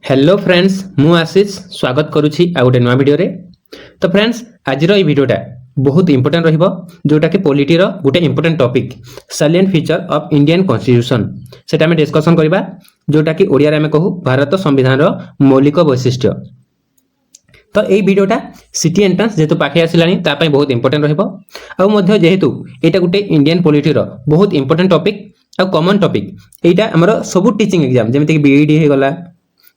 Hello friends मु आशीष स्वागत करुछि आ गोटे नया वीडियो रे। तो फ्रेंड्स आज रो वीडियोटा बहुत इंपोर्टेंट रहिबो जोटा कि पॉलिटी रो गोटे important topic silent feature of Indian constitution सेटा में डिस्कशन करबा जोटा कि ओडिया रे हम कहू भारत संविधान रो मौलिक वैशिष्ट्य। तो এই ভিডিওটা সিটি এন্ট্রান্স যেহেতু পাখে আসিলানি তা পাই বহুত ইম্পর্টেন্ট রহিব আর মধ্য যেহেতু এটা গোটে ইন্ডিয়ান পলিটি র বহুত ইম্পর্টেন্ট টপিক আর কমন টপিক এইটা আমার সবু টিচিং এক্সাম যেমিতি কি বিইডি হে গলা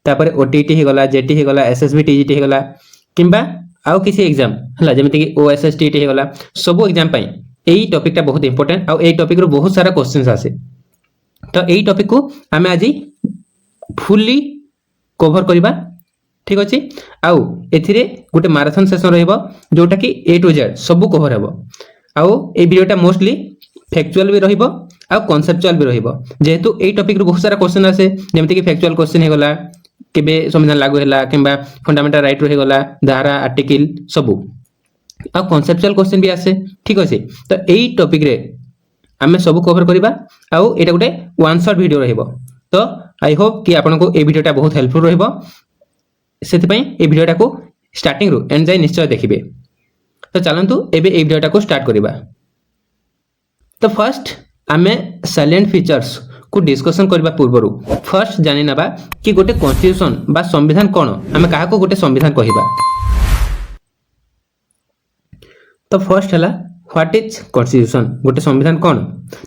तापर ओटीटी हे गला जेटी हे गला एसएसबी टीजीटी हे गला किंबा आउ किसी एग्जाम हला जेमिति कि ओएसएसटीटी हे गला सब एग्जाम पई एई टॉपिक टा बहुत इंपोर्टेंट आ एई टॉपिक रो बहुत सारा क्वेश्चंस आसे। तो एई टॉपिक को हमें आज फुल्ली कवर करबा ठीक अछि आउ एथिरे गोटे मैराथन सेशन रहइबो जोटा कि ए टू जेड सब कवर हेबो आउ एई वीडियोटा मोस्टली फैक्चुअल भी रहिबो आ कॉन्सेप्चुअल भी रहिबो जेहेतु एई टॉपिक रो बहुत सारा क्वेश्चन आसे जेमिति कि फैक्चुअल क्वेश्चन हे गला केबे संविधान लागू हैला किंबा फंडामेंटल राइट रही गला धारा आर्टिकल सबु आ कॉन्सेप्चुअल क्वेश्चन भी आसे ठीक अछि। तो एई टॉपिक रे हमें सब कवर करबा आ एटा गोटे वन शॉट वीडियो रहइबो। तो आई होप कि आपन को ए वीडियोटा बहुत हेल्पफुल रहइबो सेति पई ए वीडियोटा को स्टार्टिंग रो एंड जाय निश्चय देखिबे। तो चलंतु एबे ए वीडियोटा को स्टार्ट करबा। तो फर्स्ट हमें साइलेंट फीचर्स को डिस्कशन करबा पूर्वरु फर्स्ट जानि नबा कि गोटे कॉन्स्टिट्यूशन बा संविधान कोन हमें काहा को गोटे संविधान कहिबा। तो फर्स्ट हला व्हाट इज कॉन्स्टिट्यूशन गोटे संविधान कोन।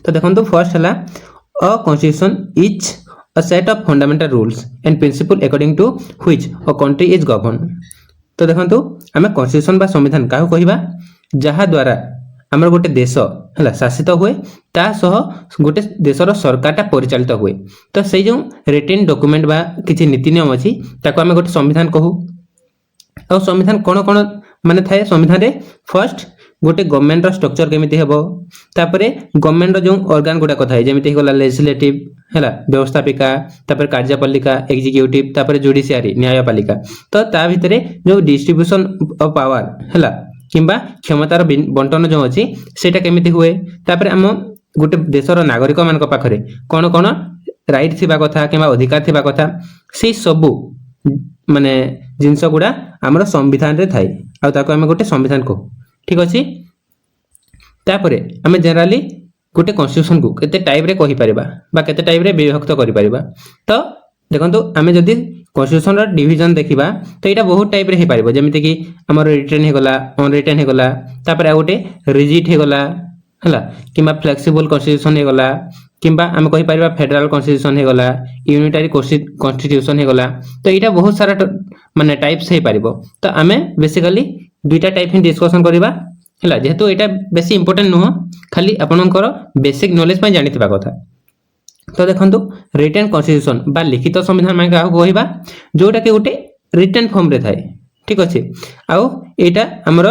तो देखंतु फर्स्ट हला a constitution is a set of fundamental rules and principle according to which a country is govern. तो देखंतु हमें कॉन्स्टिट्यूशन बा संविधान काहा कहिबा जहा द्वारा हमर गोटे देश हला शासित हुए ता सह गोटे देशर सरकारटा परिचालित हुए। तो से जो रिटेन डॉक्यूमेंट बा किछि नीति नियम अछि ताको हमें गोटे संविधान कहू। और संविधान कोन कोन माने थाए संविधान रे फर्स्ट गोटे गवर्नमेंट रो स्ट्रक्चर केमिति हेबो तापरे गवर्नमेंट रो जो ऑर्गन गुडा कथा है जेमिति होला लेजिस्लेटिव हला व्यवस्थापिका तापर कार्यपालिका एग्जीक्यूटिव तापर जुडिशियरी न्यायपालिका। तो ता भितरे जो डिस्ट्रीब्यूशन ऑफ पावर हला किंबा क्षमतार बंटन जो अछि सेटा केमिति हुए तापर हम गोटे देशर नागरिक मान पाखरे कोन कोन राइट थिबा कथा किंबा अधिकार थिबा कथा से सब माने जिंस गुडा हमर संविधान रे थाई आ ताको हम गोटे संविधान को ठीक अछि। तापरे हम जनरली गोटे कॉन्स्टिट्यूशन को केते टाइप रे कहि परिबा बा केते टाइप रे विभक्त करि परिबा। तो देखंतु हमें जदी कॉन्स्टिट्यूशन रो डिवीजन देखिबा तो एटा बहुत टाइप रे हे परिबो जेमिति कि हमर रिटन हे गला अनरिटन हे गला तापर आ गोटे रिजिड हे गला हला किंबा फ्लेक्सिबल कॉन्स्टिट्यूशन हे गला किंबा हम कहि परिबा फेडरल कॉन्स्टिट्यूशन हे गला यूनिटरी कॉन्स्टिट्यूशन हे गला। तो एटा बहुत सारा माने टाइप्स हे परिबो। तो हमें बेसिकली दुईटा टाइप ही डिस्कशन करबा हला जेहेतु एटा बेसी इंपोर्टेंट नुह खाली आपनकर बेसिक नॉलेज पय जानिथिबा कथा। तो देखंतु रिटन कॉन्स्टिट्यूशन बा लिखित संविधान माने काहू कहिबा जोटा कि गोटे रिटन फॉर्म रे थाए ठीक अछि आ एटा हमर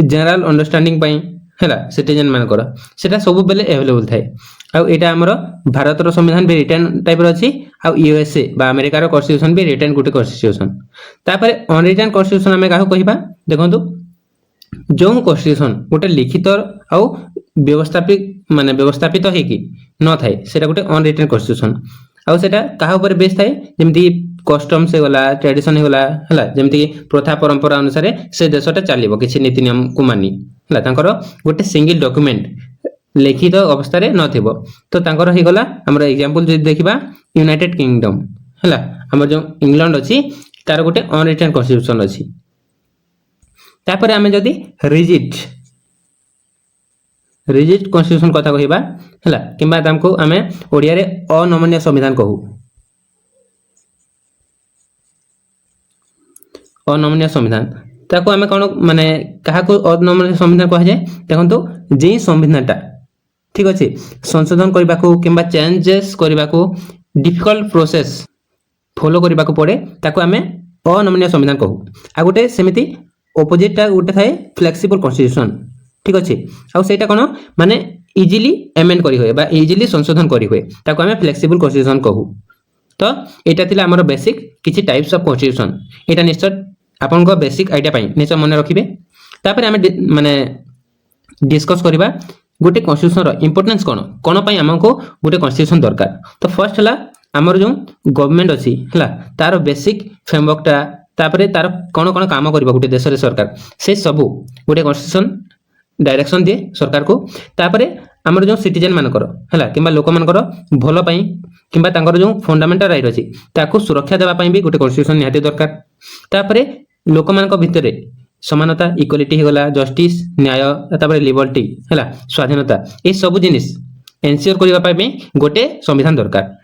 जनरल अंडरस्टैंडिंग पय हला सिटीजन मानकर सेटा सब बेले अवेलेबल थाए आ एटा हमर भारत रो संविधान भी रिटन टाइप रो अछि आ यूएसए बा अमेरिका रो कॉन्स्टिट्यूशन भी रिटन गोटे कॉन्स्टिट्यूशन। तापर अनरिटन कॉन्स्टिट्यूशन हमें काहू कहिबा देखंतु जो कॉन्स्टिट्यूशन गोटे लिखित आ व्यवस्थापित माने व्यवस्थापित है कि न थाए सेटा गोटे अनरिटन कॉन्स्टिट्यूशन आ सेटा काहा ऊपर बेस थाए जेमिति कस्टम से गला ट्रेडिशन हे गला हला जेमिति प्रथा परंपरा अनुसार से देशटा चलिबो किछि नीति नियम को मानी हला तांकर गोटे सिंगल डॉक्यूमेंट लिखित अवस्था रे न थिबो। तो तांकर हे गला हमर एग्जांपल जदि देखिबा यूनाइटेड किंगडम हला हमर जो इंग्लैंड अछि तार गोटे अनरिटन कॉन्स्टिट्यूशन अछि। तापर हमें जदि रिजिड कॉन्स्टिट्यूशन कथा कहिबा हला किंबा तामको हमें ओडिया रे अनमन्य संविधान कहू अनमन्य संविधान ताको हमें कोन माने काहा को अनमन्य संविधान कहा जाय देखंतु जे संविधानटा ठीक अछि संशोधन करबा को किंबा चेंजेस करबा को डिफिकल्ट प्रोसेस फॉलो करबा को पड़े ताको हमें अनमन्य संविधान कहू। आ गोटे सेमिति ऑपोजिट टा गोटे थाए फ्लेक्सिबल कॉन्स्टिट्यूशन ठीक अछि आ सेटा कोन माने इजीली अमेंड करी होय बा इजीली संशोधन करी होय ताको हमें फ्लेक्सिबल कॉन्स्टिट्यूशन कहू। तो एटा थिला हमर बेसिक किछि टाइप्स ऑफ कॉन्स्टिट्यूशन एटा निश्चय आपन को बेसिक आइडिया पाई निश्चय मन रखिबे। तापर हमें माने डिस्कस करबा गोटे कॉन्स्टिट्यूशन रो इंपोर्टेंस कोन कोन पई हमको गोटे कॉन्स्टिट्यूशन दरकार। तो फर्स्ट हला आमर जो गवर्नमेंट अच्छी है तार बेसिक फ्रेमवर्कटा तापर तार कौन कौन काम कर गोटे देश सरकार से सबू गोटे कन्स्टिट्यूशन डायरेक्शन दिए सरकार को तापर आमर जो सिटीजन मानकर है कि लोक मानकर भल कि जो फंडामेंटल राइट अच्छी ताकू सुरक्षा देवाई भी गोटे कन्स्टिट्यूशन निहाती दरकार तापर लोक मान भितर समानता इक्वालिटी होगला जस्टिस न्याय तापर लिबर्टी है स्वाधीनता ये सब जिनिस एनश्योर करने गोटे संविधान दरकार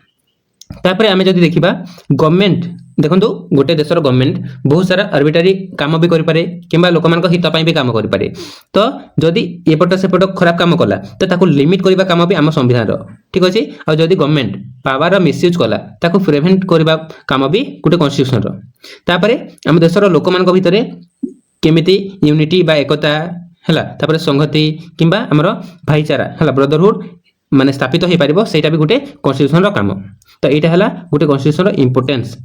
तापर आम जब देखा गवर्नमेंट देखो गोटे देशर गवर्नमेंट बहुत सारा आर्बिट्रारी काम भी करें कि लोक मान हित भी काम करें तो जदि एपट सेपट खराब काम कला तो ताको लिमिट करने काम भी आम संविधान ठीक अच्छे और जदि गवर्नमेंट पावर मिसयूज कला ताको प्रिवेंट करने काम भी गोटे कन्स्टिट्यूशन तापर आम देशर लोक मान भितर केमिति यूनिटी बा एकता है तापर संहति किंबा आमर भाईचारा है ब्रदरहुड माने स्थापित हो पारिबो सेटा भी गोटे कन्स्टिट्यूशन रो काम तो यहाँ है गोटे कन्स्टिट्यूशन रो इंपोर्टेंस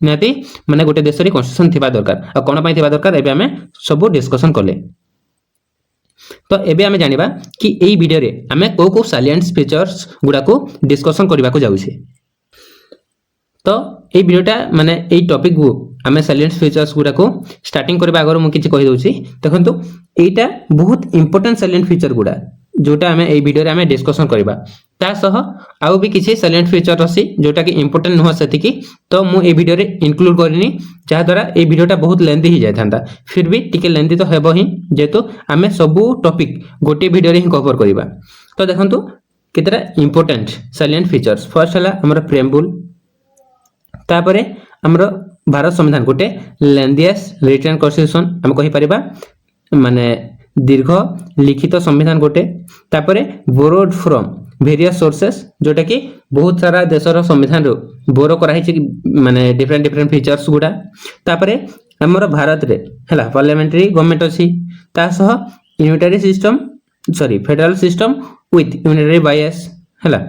निहाती माने गोटे देश कन्स्टिट्यूशन थिबा दरकार आ कोन पई थिबा दरकार एबे हमें सब डिस्कशन कले तो एबे हमें जानिबा कि एई वीडियो रे हमें को साइलेंट फीचर्स गुडा को डिस्कशन करबा को जाउछे तो एई वीडियोटा माने एई टॉपिक को आम साइलेंट फीचर्स गुडा को स्टार्टिंग करबा आगर मु किछि कहि दउछि देखंतु एटा बहुत इंपोर्टेंट साइलेंट फीचर गुडा जोटा आम ए वीडियो आम डिस्कसन करबा ता सह आउ भी किसी साइलेंट फीचर अच्छी जोटा कि इंपोर्टेंट नुह से तो मु ए वीडियो रे इंक्लूड करनी जहाँ द्वारा ए वीडियोटा बहुत लेंथी ही जाता फिर भी टिके लेंथी तो हेबो ही जेतु आम सबू टॉपिक गोटे वीडियो रे ही कवर करबा तो देखंतु केतरा इंपोर्टेंट साइलेंट फीचर्स फर्स्ट हला हमर प्रेम्बुल तापरे हमर भारत संविधान गोटे लेंथिएस्ट रिटन कन्स्टिट्यूशन हम कहि परिबा माने दीर्घ लिखित संविधान गोटे तापरे बोरोड फ्रॉम वेरियस सोर्सेस जोटा कि बहुत सारा देशर संविधान बोरो कराई माने डिफरेंट डिफरेंट फीचर्स गुडा तापरे हमर भारत रे हला पार्लियामेंट्री गवर्नमेंट अछि ता सह unitary system sorry federal system with unitary बायस हला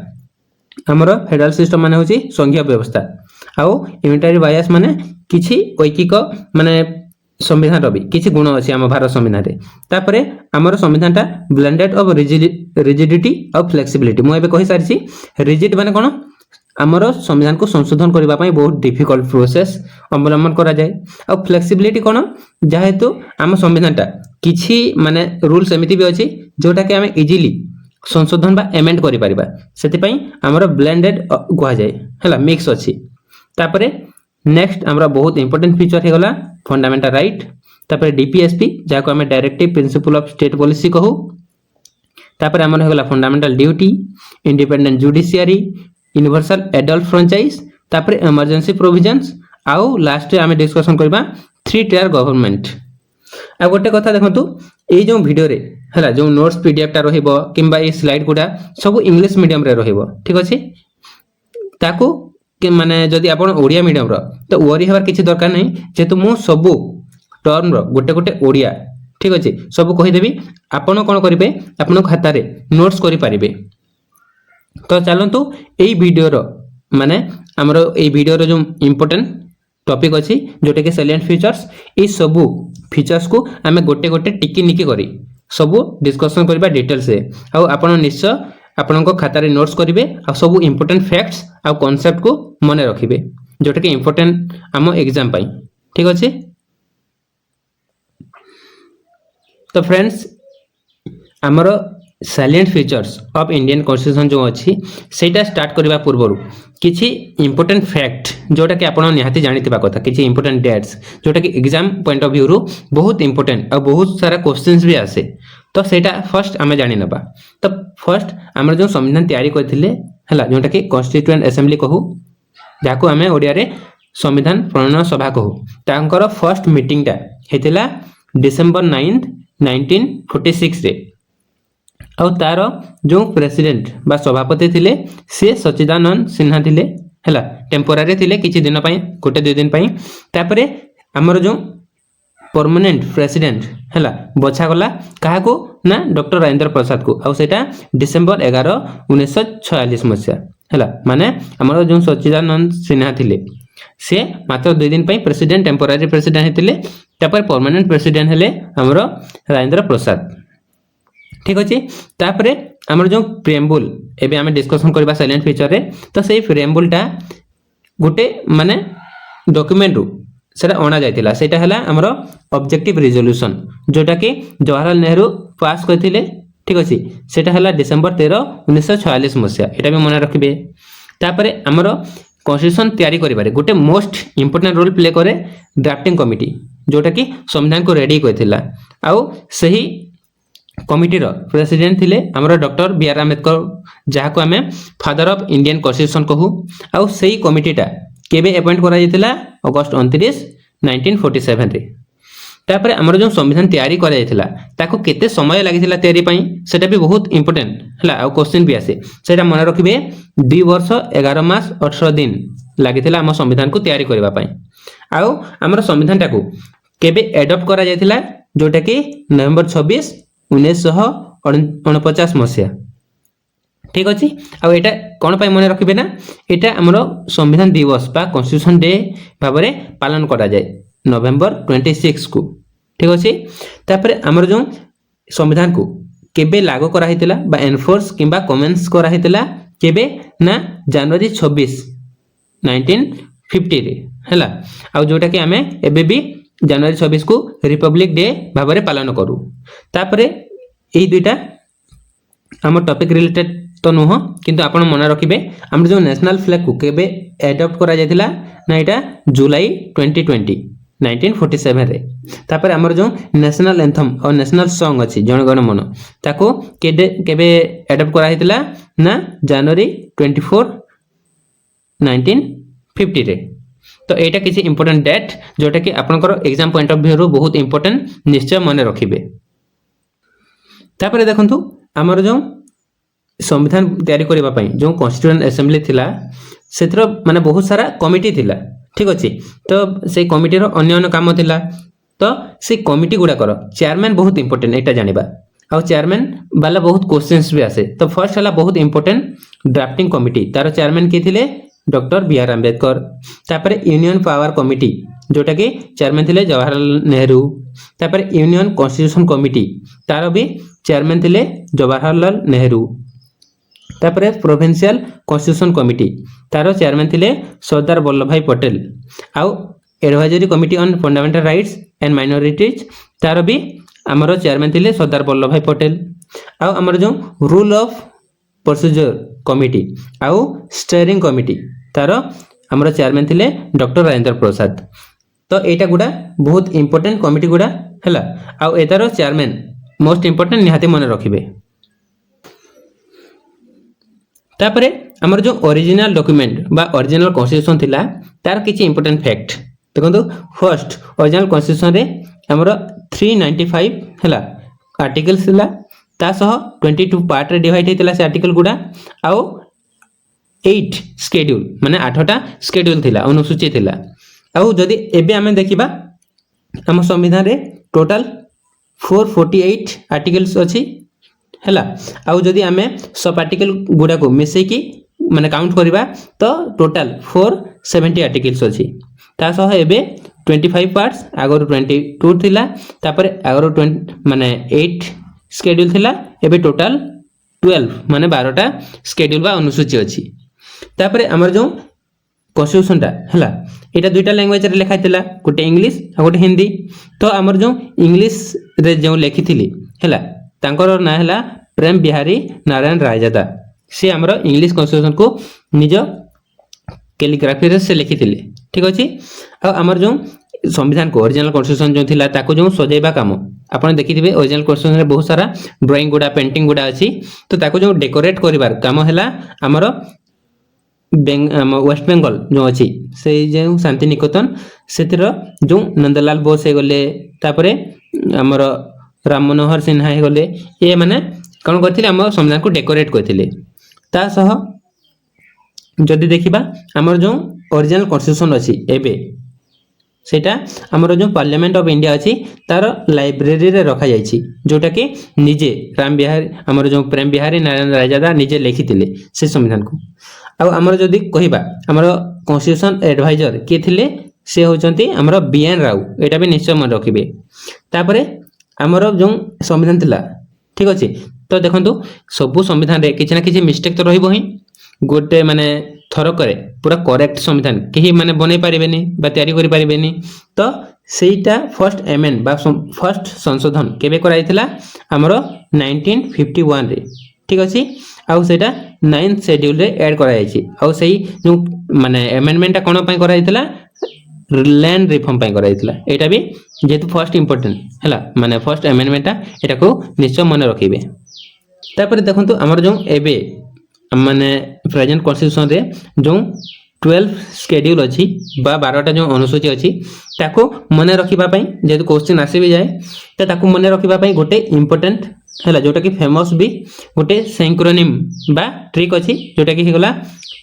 हमर फेडरल सिस्टम माने होची संघीय व्यवस्था आउ यूनिटरी बायस माने किछि ऐकिक माने संविधान भी किसी गुण अच्छी आम भारत संविधान रे तापरे आमर संविधान टा ब्लेंडेड ऑफ रिजिडिटी और फ्लेक्सिबिलिटी मुझे कही सारी रिजिड माने कौन आमर संविधान को संशोधन करने बहुत डिफिकल्ट प्रोसेस अवलंबन करा जाए और फ्लेक्सिबिलिटी कौन जेहेतु आम संविधान टा किछि माने रूल्स एमिति भी अच्छी जोटा कि आम इजिली संशोधन बा एमेंड करि परिबा सेति आमर ब्लेंडेड कहा जाए है मिक्स अच्छी तापरे नेक्स्ट हमरा बहुत इंपोर्टेंट फीचर हेगला फंडामेंटल राइट तापर डीपीएसपी जाको हमें directive principle of state policy कहू तापर हमर हेगला fundamental duty independent judiciary universal adult franchise तापर इमरजेंसी प्रोविजंस आउ लास्ट हमें डिस्कशन करबा 3 टायर गवर्नमेंट आ गोटे कथा देखंतु ए जो वीडियो रे हला जो नोट्स पीडीएफ टा रहइबो किंबा ए स्लाइड गुडा सब इंग्लिश मीडियम रे रहइबो ठीक अछि ताको माने जदि आपण ओडिया मीडियम रो तो वरी हबार किछि दरकार नै जेतु मु सबु टर्म रो गोटे गोटे ओडिया ठीक अछि सब कहि देबी आपण कोन करिवे आपण खाता रे नोट्स करि परिबे तो चलंतु एई वीडियो रो माने हमरो एई वीडियो रो जो इंपोर्टेंट टॉपिक अछि जोटे के साइलेंट फीचर्स ई सबु फीचर्स को हमें गोटे गोटे टिकी निकी करी सबु डिस्कशन करबा डिटेल से आ आपण निश्चय आपण खातार नोट्स करेंगे आ सब इंपोर्टेंट फैक्ट्स आ कॉन्सेप्ट को मन रखिए जोटा कि इंपोर्टेंट आम एग्जाम पाई ठीक अच्छे तो फ्रेंड्स आमर salient features of Indian constitution जो अच्छी सेटा स्टार्ट करबा पूर्व किछि इंपोर्टेंट फैक्ट जोटा कि आपण निहाती जानिथिबा कथा किछि इंपोर्टेंट डेट्स जोटा कि एग्जाम पॉइंट ऑफ व्यू रो बहुत इंपोर्टेंट और बहुत सारा क्वेश्चंस भी आसे तो सेटा फर्स्ट आमे जानि नबा तो फर्स्ट हमर जो संविधान तैयारी करथिले हला जोटा कि कॉन्स्टिट्यूएंट असेंबली कहू जाको आमे ओडिया रे संविधान प्रणयन सभा कहू तांकर फर्स्ट मीटिंग टा हेतिला डिसेंबर 9 1946 रे और तार जो प्रेसिडेंट बा सभापति थिले से सच्चिदानंद सिन्हा थिले हला टेम्पोरारी थिले किछि दिन पई गोटे 2 दिन पई तापरे हमर जो परमानेंट प्रेसिडेंट हला बछा गला काहा को ना डॉक्टर राजेंद्र प्रसाद को और सेटा डिसेंबर 11 1946 मसिया हला माने हमर जो सच्चिदानंद सिन्हा थिले से मात्र 2 दिन पई प्रेसिडेंट टेम्पोरारी प्रेसिडेंट हेतिले तापर परमानेंट प्रेसिडेंट हेले हमर राजेंद्र प्रसाद ठीक अछि तापरे आमर जो प्रेम्बुल एबे आमे डिस्कशन करबा साइलेंट फीचर रे तो सेही प्रेम्बुलटा गोटे माने डॉक्यूमेंट रु सेटा अणा जायतिला सेटा हला हमरो ऑब्जेक्टिव रिजोल्यूशन जोटा कि जवाहरलाल नेहरू पास करथिले ठीक अछि सेटा हला डिसेंबर 13 1946 मसिया एटा भी मन रखिबे तापरे हमरो कॉन्स्टिट्यूशन तैयारी करिबारे गोटे मोस्ट इंपोर्टेंट रोल प्ले करे ड्राफ्टिंग कमिटी जोटा कि संविधान को रेडी करथिला आउ सही कमिटी रो प्रेसिडेंट थिले हमरो डॉक्टर बी आर अंबेडकर जहा को हमें फादर ऑफ इंडियन कॉन्स्टिट्यूशन कहू आउ सही कमिटीटा केबे अपॉइंट करा जायतिला अगस्त 29 1947 रे तापरे हमरो जो संविधान तैयारी करा जायतिला ताको केते समय लागितिला तैयारी पई सेटा भी बहुत इंपोर्टेंट हला आ क्वेश्चन भी आसे सेटा मन रखिबे 2 वर्ष 11 मास 18 दिन लागितिला हम संविधान को तैयारी करबा पई आउ हमरो संविधान टाको केबे एडॉप्ट करा जायतिला जोटा कि नवंबर 26 1949 मसिया ठीक अछि आ एटा कोन पई मन रखिबे ना एटा हमरो संविधान दिवस बा कॉन्स्टिट्यूशन डे भाबरे पालन करा जाय नवंबर 26 को ठीक अछि तापरे हमरो जो संविधान को केबे लागू करा हितला बा एनफोर्स किबा कमेंस करा हितला केबे ना जनवरी 26 1950 रे हला आ जोटा कि हमें एबे भी जनवरी 26 को रिपब्लिक डे भाबरे पालन करू तापरे एई दुइटा हमर टॉपिक रिलेटेड तो नुह किंतु आपण मन रखिबे हमर जो नेशनल फ्लैग को केबे एडॉप्ट करा जायतिला ना एटा जुलाई 2020 1947 रे तापर हमर जो नेशनल एंथम और नेशनल सॉन्ग अछि जन गण मन ताको केबे एडॉप्ट करा हितला ना जनवरी 24 1950 रे तो एटा किसी इंपोर्टेंट डेट जोटा कि आपनकर एग्जाम पॉइंट ऑफ व्यू रो बहुत इंपोर्टेंट निश्चय मन रखिबे तापर देखंतु हमर जो संविधान तैयारी करबा पई जो कॉन्स्टिट्यूएंट असेंबली थिला सेत्र माने बहुत सारा कमिटी थिला ठीक अछि तो से कमिटी रो अन्य अन्य काम थिला तो से कमिटी गुडा कर चेयरमैन बहुत इंपोर्टेंट एटा जानिबा आ चेयरमैन वाला बहुत क्वेश्चंस भी आसे तो फर्स्ट हला बहुत इंपोर्टेंट ड्राफ्टिंग कमिटी तार चेयरमैन के थिले डॉक्टर बी आर अंबेडकर तापर यूनियन पावर कमिटी जोटा कि चेयरमैन थिले जवाहरलाल नेहरू तापर यूनियन कॉन्स्टिट्यूशन कमिटी तार भी चेयरमैन थिले जवाहरलाल नेहरू तापर प्रोविंशियल कॉन्स्टिट्यूशन कमिटी तार चेयरमैन थिले सरदार वल्लभ भाई पटेल आउ advisory committee on fundamental rights and minorities तार भी हमरो चेयरमैन थिले सरदार वल्लभ भाई पटेल आउ हमर जो रूल ऑफ प्रोसीजर कमिटी आउ स्टीयरिंग कमिटी तार हमरो चेयरमैन थिले डॉक्टर राजेंद्र प्रसाद तो एटा गुडा बहुत इंपोर्टेंट कमिटी गुडा हला आउ एतारो चेयरमैन मोस्ट इंपोर्टेंट निहाते मन रखिबे तापरे हमर जो ओरिजिनल डॉक्यूमेंट बा ओरिजिनल कॉन्स्टिट्यूशन थिला तार किछि इंपोर्टेंट फैक्ट देखंतु फर्स्ट ओरिजिनल कॉन्स्टिट्यूशन रे हमर 395 हला आर्टिकल्स थिला ता सह 22 पार्ट रे डिवाइड हेतिला से आर्टिकल गुडा आउ 8 शेड्यूल माने 8टा शेड्यूल थिला अनुसूची थिला आउ जदी एबे हमें देखिबा हम संविधान रे टोटल 448 आर्टिकल्स अछि हला आउ जदी हमें सब आर्टिकल गुडा को मिसै की माने काउंट करबा तो टोटल 470 आर्टिकल्स अछि ता सह एबे 25 पार्ट्स आगर 22 थिला तापर आगर 20 माने 8 शेड्यूल थिला एबे टोटल 12 माने 12टा शेड्यूल बा अनुसूची अछि तापर हमर जो कॉन्स्टिट्यूशन टा हला एटा दुइटा लैंग्वेज रे लिखा थिला गोटे इंग्लिश आ गोटे हिंदी तो हमर जो इंग्लिश रे जो लिखिथिली हला तांकर ना हला प्रेम बिहारी नारायण रायजादा से हमर इंग्लिश कॉन्स्टिट्यूशन को निज कैलीग्राफी रे से लिखिथिले ठीक अछि आ हमर जो संविधान को ओरिजिनल कॉन्स्टिट्यूशन जो थिला ताको जो सजेबा काम आपण देखिथिबे ओरिजिनल कॉन्स्टिट्यूशन रे बहुत सारा ड्राइंग गुडा पेंटिंग गुडा अछि तो ताको जो डेकोरेट करिवार काम हला हमर वेस्ट बेंगल जो अच्छी से जो शांति निकेतन से जो नंदलाल बोस हो गले तापरे हमर राम मनोहर सिन्हा हो गले ये माने कौन करथिले हम संविधान को डेकोरेट करथिले ता सह जदि देखिबा हमर जो ओरिजिनल कॉन्स्टिट्यूशन अछि एबे सेटा हमर जो पार्लियामेंट ऑफ इंडिया अछि तार लाइब्रेरी रे रखा जायछि जोटा कि निजे राम बिहारी हमर जो प्रेम बिहारी नारायण रायजादा निजे लिखिथिले से संविधान को आ हमर जदि कहिबा हमर कॉन्स्टिट्यूशन एडवाइजर के थिले से होचंती हमर बीएन राव एटा भी निश्चय मन रखिबे तापरे हमर जो संविधान थिला ठीक अछि तो देखंतु सब संविधान रे किछि ना किछि मिस्टेक तो रहइबो ही गोटे माने थरकरे पूरा करेक्ट संविधान केही माने बनै पारिबेनी बा तयारी करि पारिबेनी तो सेटा फर्स्ट एमेंड बा फर्स्ट संशोधन केबे कराइथिला हमरो 1951 रे ठीक अछि आउ सेटा 9th शेड्यूल रे ऐड कराइछि आउ सेही जो माने अमेंडमेंट कोन पय कराइथिला लैंड रिफॉर्म पय कराइथिला एटा भी जेतु फर्स्ट इंपोर्टेंट हैला माने फर्स्ट अमेंडमेंट एटा को निश्चय मन रखिबे तापर देखंतु हमर जो एबे माने प्रेजेंट कॉन्स्टिट्यूशन रे जो 12 शेड्यूल अछि बा 12टा जो अनुसूची अछि ताको मने रखिबा पय जेतु क्वेश्चन आसी भी जाय त ताको मने रखिबा पय गोटे इंपोर्टेंट हैला जोटा कि फेमस भी गोटे सिंक्रोनिम बा ट्रिक अछि जोटा कि हेगला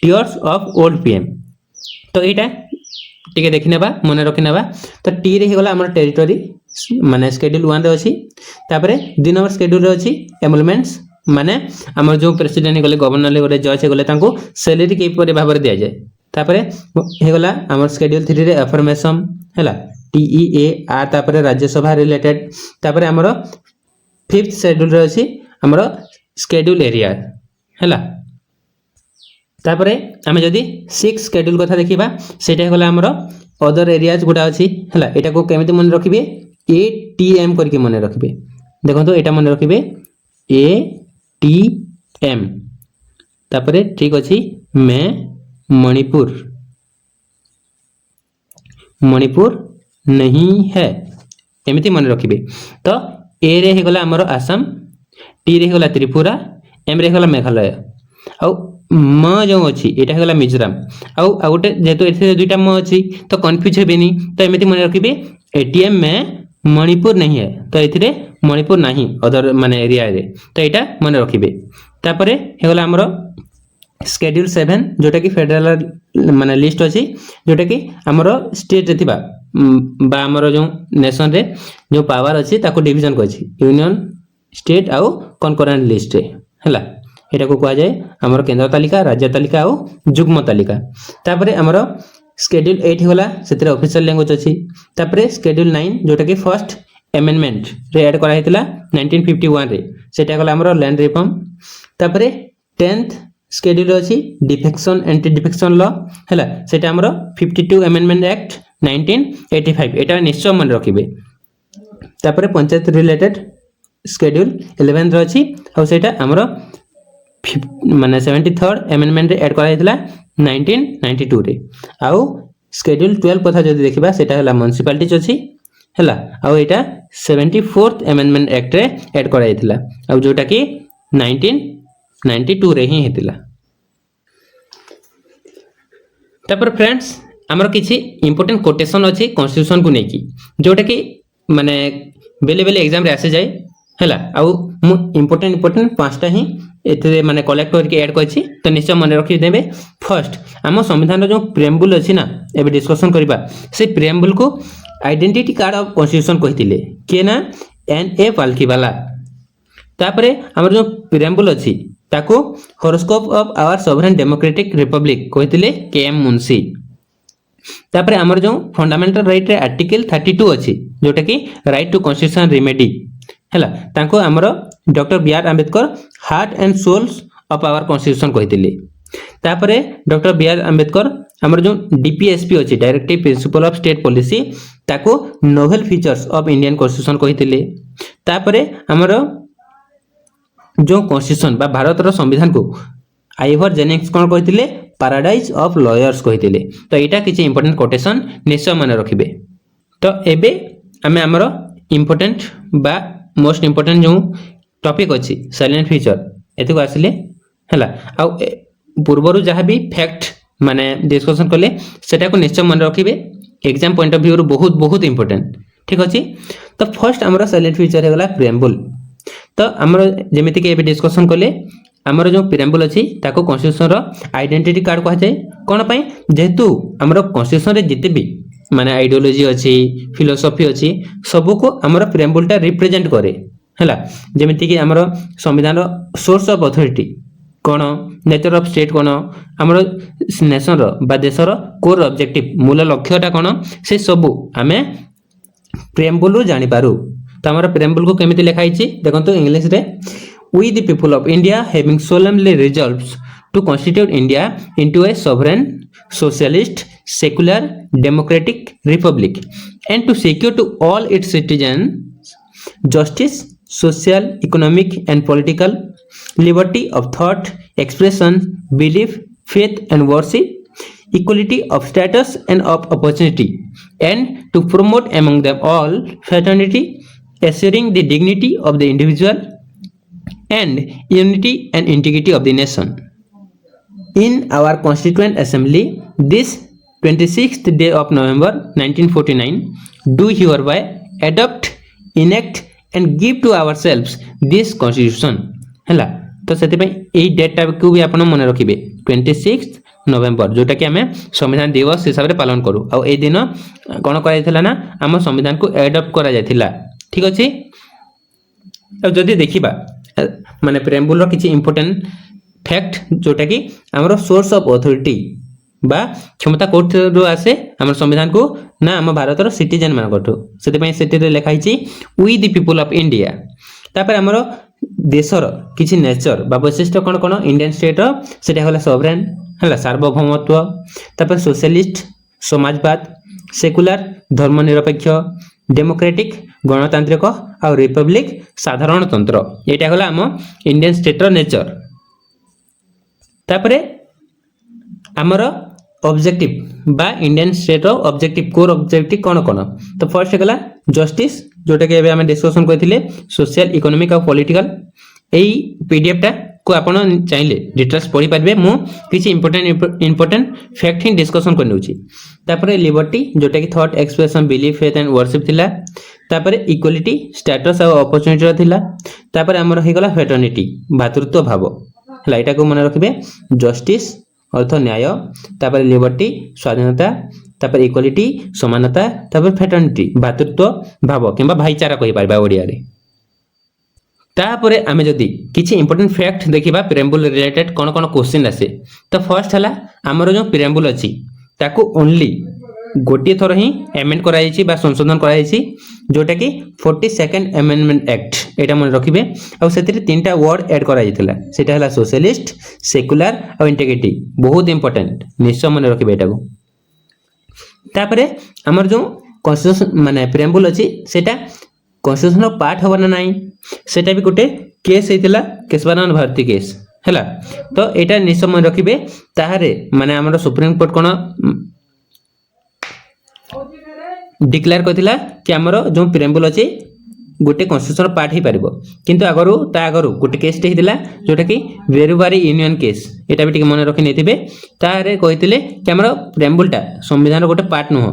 टीयर्स ऑफ ओल्ड पीएम तो एटा टिके देखिनेबा मने रखिनेबा तो टी रे हेगला हमर टेरिटरी माने शेड्यूल 1 रे अछि तापरे 2 नंबर शेड्यूल रे अछि एमलमेंट्स माने हमर जो प्रेसिडेंट गले गवर्नर ले गले जज गले तांको सैलरी के परे भाबर दिया जाय तापरे हेगला हमर शेड्यूल 3 रे अफर्मेशन हैला टीईए आ तापरे राज्यसभा रिलेटेड तापरे हमर 5th शेड्यूल रे अछि हमर शेड्यूल एरिया हैला तापरे हमें जदी 6 शेड्यूल कथा देखिबा सेटा हेगला हमर अदर एरियाज गुडा अछि हैला एटा को केमिति मन रखिबे एटीएम करके मन रखिबे देखंतो एटा मन रखिबे एटीएम तापरे ठीक अछि मैं मणिपुर नहीं है एमिति मन रखिबे तो ए रे हेगला हमर आसाम टी रे हेगला त्रिपुरा एम रे हेगला मेघालय आ म जो अछि एटा हेगला मिजोरम आ गोटे जेतो एथे दुईटा म अछि तो कंफ्यूज हेबेनी तो एमिति मन रखिबे एटीएम में मणिपुर नहीं है तो एथिरे मणिपुर नहीं अदर माने एरिया रे तो एटा मन रखिबे तापरे हेगला हमर शेड्यूल 7 जोटा कि फेडरल माने लिस्ट अछि जोटा कि हमर स्टेट रे थिबा बा हमर जो नेशन रे जो पावर अछि ताको डिवीजन को अछि यूनियन स्टेट आउ कनकरेंट लिस्ट रे हला एटा को कहा जाय हमर केंद्र तालिका राज्य तालिका आउ जुग्म तालिका तापरे हमर शेड्यूल 8 होला सेतरे ऑफिशियल लैंग्वेज अछि तापरे शेड्यूल 9 जोटा कि फर्स्ट अमेंडमेंट रे ऐड करा हितला 1951 रे सेटा होला हमर लैंड रिफॉर्म तापरे 10th शेड्यूल अछि डिफेक्शन एंटी डिफेक्शन लॉ हैला सेटा हमर 52 अमेंडमेंट एक्ट 1985 एटा निश्चय मन रखिबे तापरे पंचायत रिलेटेड शेड्यूल 11 रे अछि आ सेटा हमर माने 73rd अमेंडमेंट रे ऐड करा हितला 1992 रे आ शेड्यूल 12 कथा जदी देखिबा सेटा होला म्युनिसिपैलिटीज अछि हैला आ एटा 74th अमेंडमेंट एक्ट रे ऐड करा हितला आ जोटा कि 1992 रे ही हेतिला तापर फ्रेंड्स हमर किछि इंपोर्टेंट कोटेशन अछि कॉन्स्टिट्यूशन को नेकी जोटा कि माने बेले बेले एग्जाम रे आसे जाय हैला आ मु इंपोर्टेंट पांचटा ही एथे माने कलेक्ट करके ऐड करछि तो निश्चय मन रखि देबे फर्स्ट हम संविधान जो प्रेम्बुल अछि ना एबे डिस्कशन करबा से प्रेम्बुल को आइडेंटिटी कार्ड ऑफ कॉन्स्टिट्यूशन कहितिले के ना एन.ए. पालकीवाला तापरे हमर जो प्रेम्बुल अछि ताको horoscope of our sovereign democratic republic कहितिले के.एम. मुंशी तापरे हमर जो फंडामेंटल राइट रे आर्टिकल 32 अछि जोटा कि राइट टू कॉन्स्टिट्यूशन रेमेडी हैला ताको हमर doctor B R Ambedkar heart and souls of our constitution कहितिले तापरे डॉक्टर बी आर अंबेडकर हमर जो डीपीएसपी अछि directive principle of state policy ताको novel features of Indian constitution कहितिले तापरे हमर जो कॉन्स्टिट्यूशन बा भारत रो संविधान को आइवर जेनिंग्स कोन कहितिले पैराडाइज ऑफ लॉयर्स कहितिले तो एटा किछि इंपोर्टेंट कोटेशन निश्चय मन रखिबे तो एबे हमें हमर इंपोर्टेंट बा मोस्ट इंपोर्टेंट जो टॉपिक अछि साइलेंट फीचर एते को आसिले हला आ पूर्वरु जहा भी फैक्ट माने डिस्कशन करले सेटा को निश्चय मन रखिबे एग्जाम पॉइंट ऑफ व्यू रो बहुत बहुत इंपोर्टेंट ठीक अछि तो फर्स्ट हमर साइलेंट फीचर हेगला प्रेम्बुल तो हमर जेमिति के एबे डिस्कशन करले हमर जो प्रेम्बुल अछि ताको कॉन्स्टिट्यूशन रो आइडेंटिटी कार्ड कहा जाय कोन पई जेतु हमर कॉन्स्टिट्यूशन रे जिते भी माने आइडियोलॉजी अछि फिलोसॉफी अछि सब को हमर प्रेम्बुलटा रिप्रेजेंट करे हैला जेमिति कि हमर संविधान रो सोर्स ऑफ अथॉरिटी कोन नेचर ऑफ स्टेट कोन हमर नेशन रो बा देश रो कोर ऑब्जेक्टिव मूल लक्ष्यटा कोन से सब हमें प्रेम्बुल जानि पारू तो हमर प्रेम्बुल को केमिति लिखा हिची देखंतु इंग्लिश रे we the people of India having solemnly resolved to constitute India into a sovereign, socialist, secular, democratic republic and to secure to all its citizens justice, social, economic and political liberty of thought, expression, belief, faith and worship, equality of status and of opportunity, and to promote among them all fraternity, assuring the dignity of the individual and unity and integrity of the nation. In our Constituent Assembly, this 26th day of November 1949, do hereby adopt, enact and give to ourselves this Constitution. ହେଲା ତ ସେଥିପାଇଁ ଏଇ ଡେଟ୍ଟାକୁ ବି ଆପଣ ମନେ ରଖିବେ 26 November ଯୋଉଟାକି ଆମେ ସମ୍ବିଧାନ ଦିବସ ହିସାବରେ ପାଳନ କରୁ ଆଉ ଏଇ ଦିନ କ'ଣ କରାଯାଇଥିଲା ନା ଆମ ସମ୍ବିଧାନକୁ ଆଡପ୍ଟ କରାଯାଇଥିଲା ଠିକ ଅଛି ଆଉ ଯଦି ଦେଖିବା ମାନେ ପ୍ରେମ୍ବୁଲର କିଛି ଇମ୍ପୋର୍ଟାଣ୍ଟ ଫ୍ୟାକ୍ଟ ଯୋଉଟାକି ଆମର ସୋର୍ସ ଅଫ ଅଥରିଟି বা ক্ষমতা কোর্টରୁ ଆସେ ଆମର ସମ୍ବିଧାନକୁ ନା ଆମ ଭାରତର ସିଟିଜେନ୍ ମାନଙ୍କଠୁ ସେଥିପାଇଁ ସେଠିରେ ଲେଖା ହେଇଛି we the people of India ତାପରେ ଆମର ଦେଶର କିଛି ନେଚର ବା ବୈଶିଷ୍ଟ୍ୟ କ'ଣ କ'ଣ ଇଣ୍ଡିଆନ୍ ଷ୍ଟେଟ୍ର ସେଟା ହେଲା ସଭରେନ୍ ହେଲା ସାର୍ବଭୌମତ୍ୱ ତାପରେ ସୋସିଆଲିଷ୍ଟ ସମାଜବାଦ ସେକୁଲାର ଧର୍ମନିରପେକ୍ଷ ଡେମୋକ୍ରାଟିକ ଗଣତାନ୍ତ୍ରିକ ଆଉ ରିପବ୍ଲିକ ସାଧାରଣତନ୍ତ୍ର ଏଇଟା ହେଲା ଆମ ଇଣ୍ଡିଆନ୍ ଷ୍ଟେଟ୍ର ନେଚର ତାପରେ ଆମର ऑब्जेक्टिव बा इंडियन स्टेट रो ऑब्जेक्टिव कोर ऑब्जेक्टिव कौन कौन तो फर्स्ट है जस्टिस जोटा कि आम डिस्कसन करते सोशल इकोनॉमिक और पॉलिटिकल यही पीडीएफ टा को आपण चाहिए डिटेल्स पढ़ी पारे मु किसी इंपोर्टेंट फैक्ट ही डिस्कसन करनउची तापर लिबर्टी जोटा कि thought expression belief faith and worship थिला तापर इक्वालिटी स्टेटस और अपॉर्चुनिटी थिला तापर हमर हे गला फ्रेटर्निटी भातृत्व भाव हला एटा को मन रखिबे जस्टिस अर्थ न्याय तापर लिबर्टी स्वाधीनता तापर इक्वालिटी समानता तापर फ्रेटर्निटी भातृत्व भाव किंबा भाईचारा कहि पारबा ओडिया रे तापर आमे जदी किछि इंपोर्टेंट फैक्ट देखिबा प्रेम्बुल रिलेटेड कोन कोन क्वेश्चन आसे तो फर्स्ट हला हमर जो प्रेम्बुल अछि ताको ओनली गोटे थर ही एमेंड कराइछि बा संशोधन कराइछि जोटा कि 42nd अमेंडमेंट एक्ट एटा मन रखिबे आ सेतिरे तीनटा वर्ड ऐड कराइथिला सेटा हला सोशलिस्ट सेकुलर और इंटीग्रिटी बहुत इंपोर्टेंट निश्चय मन रखिबे एटा को तापरे हमर जो कॉन्स्टिट्यूशन माने प्रेम्बुल अछि सेटा कॉन्स्टिट्यूशन पार्ट होबा ना नाही सेटा भी गोटे केस हेतिला केशवानंद भारती केस हला तो एटा निश्चय मन रखिबे ताहारे माने हमर सुप्रीम कोर्ट कोन डिक्लेयर करथिला कि हमर जो प्रेम्बुल अछि गोटे कॉन्स्टिट्यूशन पार्ट ही पारिबो किंतु आगरु ता आगरु गोटे केस हेतिला जोटा कि वेरुवारी यूनियन केस एटा भी ठीक मन रखि नेथिबे तारे कहिथिले कि हमर प्रेम्बुलटा संविधान गोटे पार्ट नुह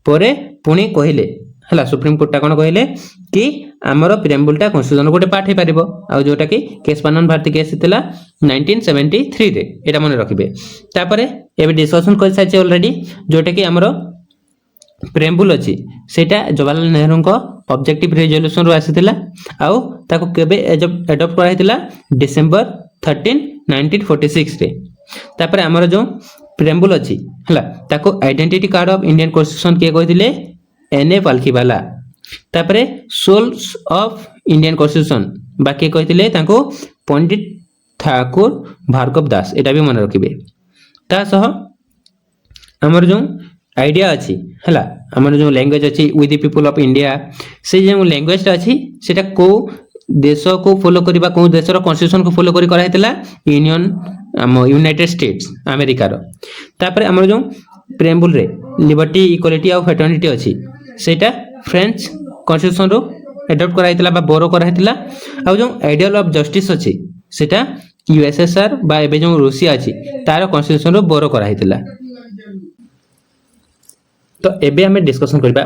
परे पुणी कहिले हला सुप्रीम कोर्ट ता कोन कहिले कि हमर प्रेम्बुलटा कॉन्स्टिट्यूशन गोटे पार्ट ही पारिबो आ जोटा कि केशवानंद भारती केस हेतिला 1973 रे एटा मन रखिबे तापरे एबे डिस्कशन कर साइछ ऑलरेडी जोटा कि हमर प्रेम्बुल अछि सेटा जवाहरलाल नेहरू को ऑब्जेक्टिव रेजोल्यूशन रो आसीतिला आउ ताको केबे एडॉप्ट कराइतिला डिसेंबर 13 1946 रे तापर हमर जो प्रेम्बुल अछि हला ताको identity card of Indian constitution के कहितिले एनए पालखीवाला तापर सोल्स ऑफ इंडियन कॉन्स्टिट्यूशन बाकी कहितिले ताको पंडित ठाकुर भार्गव दास एटा भी मन रखिबे ता सह हमर जो आइडिया अछि हला हमर जो लैंग्वेज अछि with the people of India से जो लैंग्वेज ता अछि सेटा को देश को फॉलो करबा को देशर कॉन्स्टिट्यूशन को फॉलो करी करा हेतला यूनियन यूनाइटेड स्टेट्स अमेरिका रो तापर हमर जो प्रेम्बुल रे लिबर्टी इक्वालिटी और फ्रेटर्निटी अछि सेटा फ्रेंच कॉन्स्टिट्यूशन रो एडॉप्ट करा हेतला बा बोरो करा हेतला आ जो आइडियल ऑफ जस्टिस अछि सेटा यूएसएसआर बा एबे जो रूसिया अछि तार कॉन्स्टिट्यूशन रो बोरो करा हेतला तो एबे हमें डिस्कशन करबा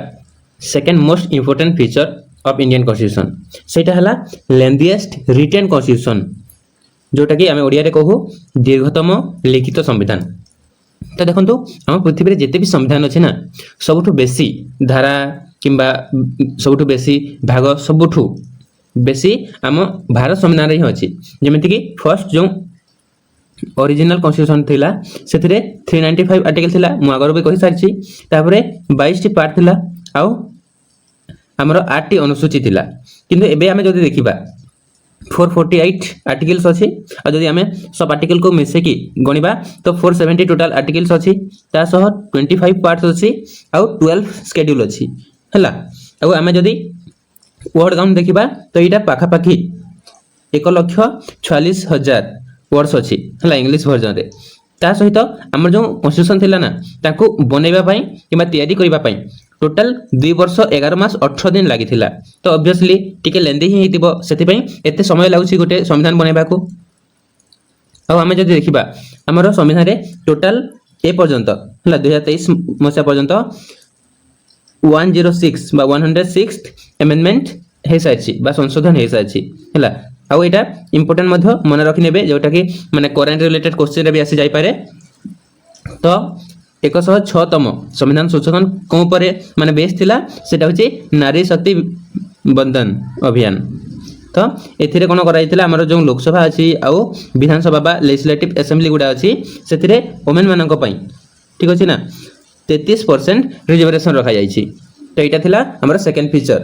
second most important feature of Indian constitution सेटा हला लेंथीएस्ट रिटन कॉन्स्टिट्यूशन जोटा कि हमें ओडिया रे कहू दीर्घतम लिखित संविधान तो देखंतु हम पृथ्वी रे जेते भी संविधान अछि ना सबठु बेसी धारा किंबा सबठु बेसी भाग सबठु बेसी हम भारत संविधान रे ही अछि जेमिति कि फर्स्ट जो ओरिजिनल कॉन्स्टिट्यूशन थिला सेथिरे 395 आर्टिकल थिला मु आगर भी कहि सारछि तापरे 22 टी पार्ट थिला आउ हमरो 8 टी अनुसूची थिला किंतु एबे हमें जदी देखिबा 448 आर्टिकल्स अच्छी और जदि आम सब आर्टिकल को मिसेकी गणिबा तो 470 टोटाल आर्टिकल्स अच्छी ता सह 25 पार्ट्स अच्छी आउ 12 शेड्यूल अच्छी हैला आउ आम जदि वर्ड काउंट देखिबा तो यहाँ पाखापाखि 1,46,000 वर्ड्स अच्छी है इंग्लिश वर्जन रे ता सहित आम जो कन्स्टिट्यूशन थिला ना ताकू बनैबा पई किबा तैयारी करबा पई टोटाल 2 वर्ष 11 मास 18 दिन लागि थिला तो ऑब्वियसली टिके लेंदी ही हितिबो सेति पई एते समय लागुची गोटे संविधान बनैबा को आ आम जदि देखिबा हमर संविधान रे टोटाल ए पर्यंत हला 2023 मसिया पर्यंत 106 बा 106 अमेंडमेंट हे साइछि बा संशोधन हे साइछि हला आ एटा इंपोर्टेंट मध्य मन रखि नेबे जोटा कि माने करेंट रिलेटेड क्वेश्चन रे भी आसी जाई पारे तो 106तम संविधान संशोधन को परे माने बेस थिला सेटा होछि नारी शक्ति बंधन अभियान तो एथिरे कोन कराइथिला हमर जो लोकसभा अछि आ विधानसभा बा लेजिस्लेटिव असेंबली गुडा अछि सेथिरे वुमेन मानक पई ठीक अछि ना 33% रिजर्वेशन रखा जाइछि तो एटा थिला हमर सेकंड फीचर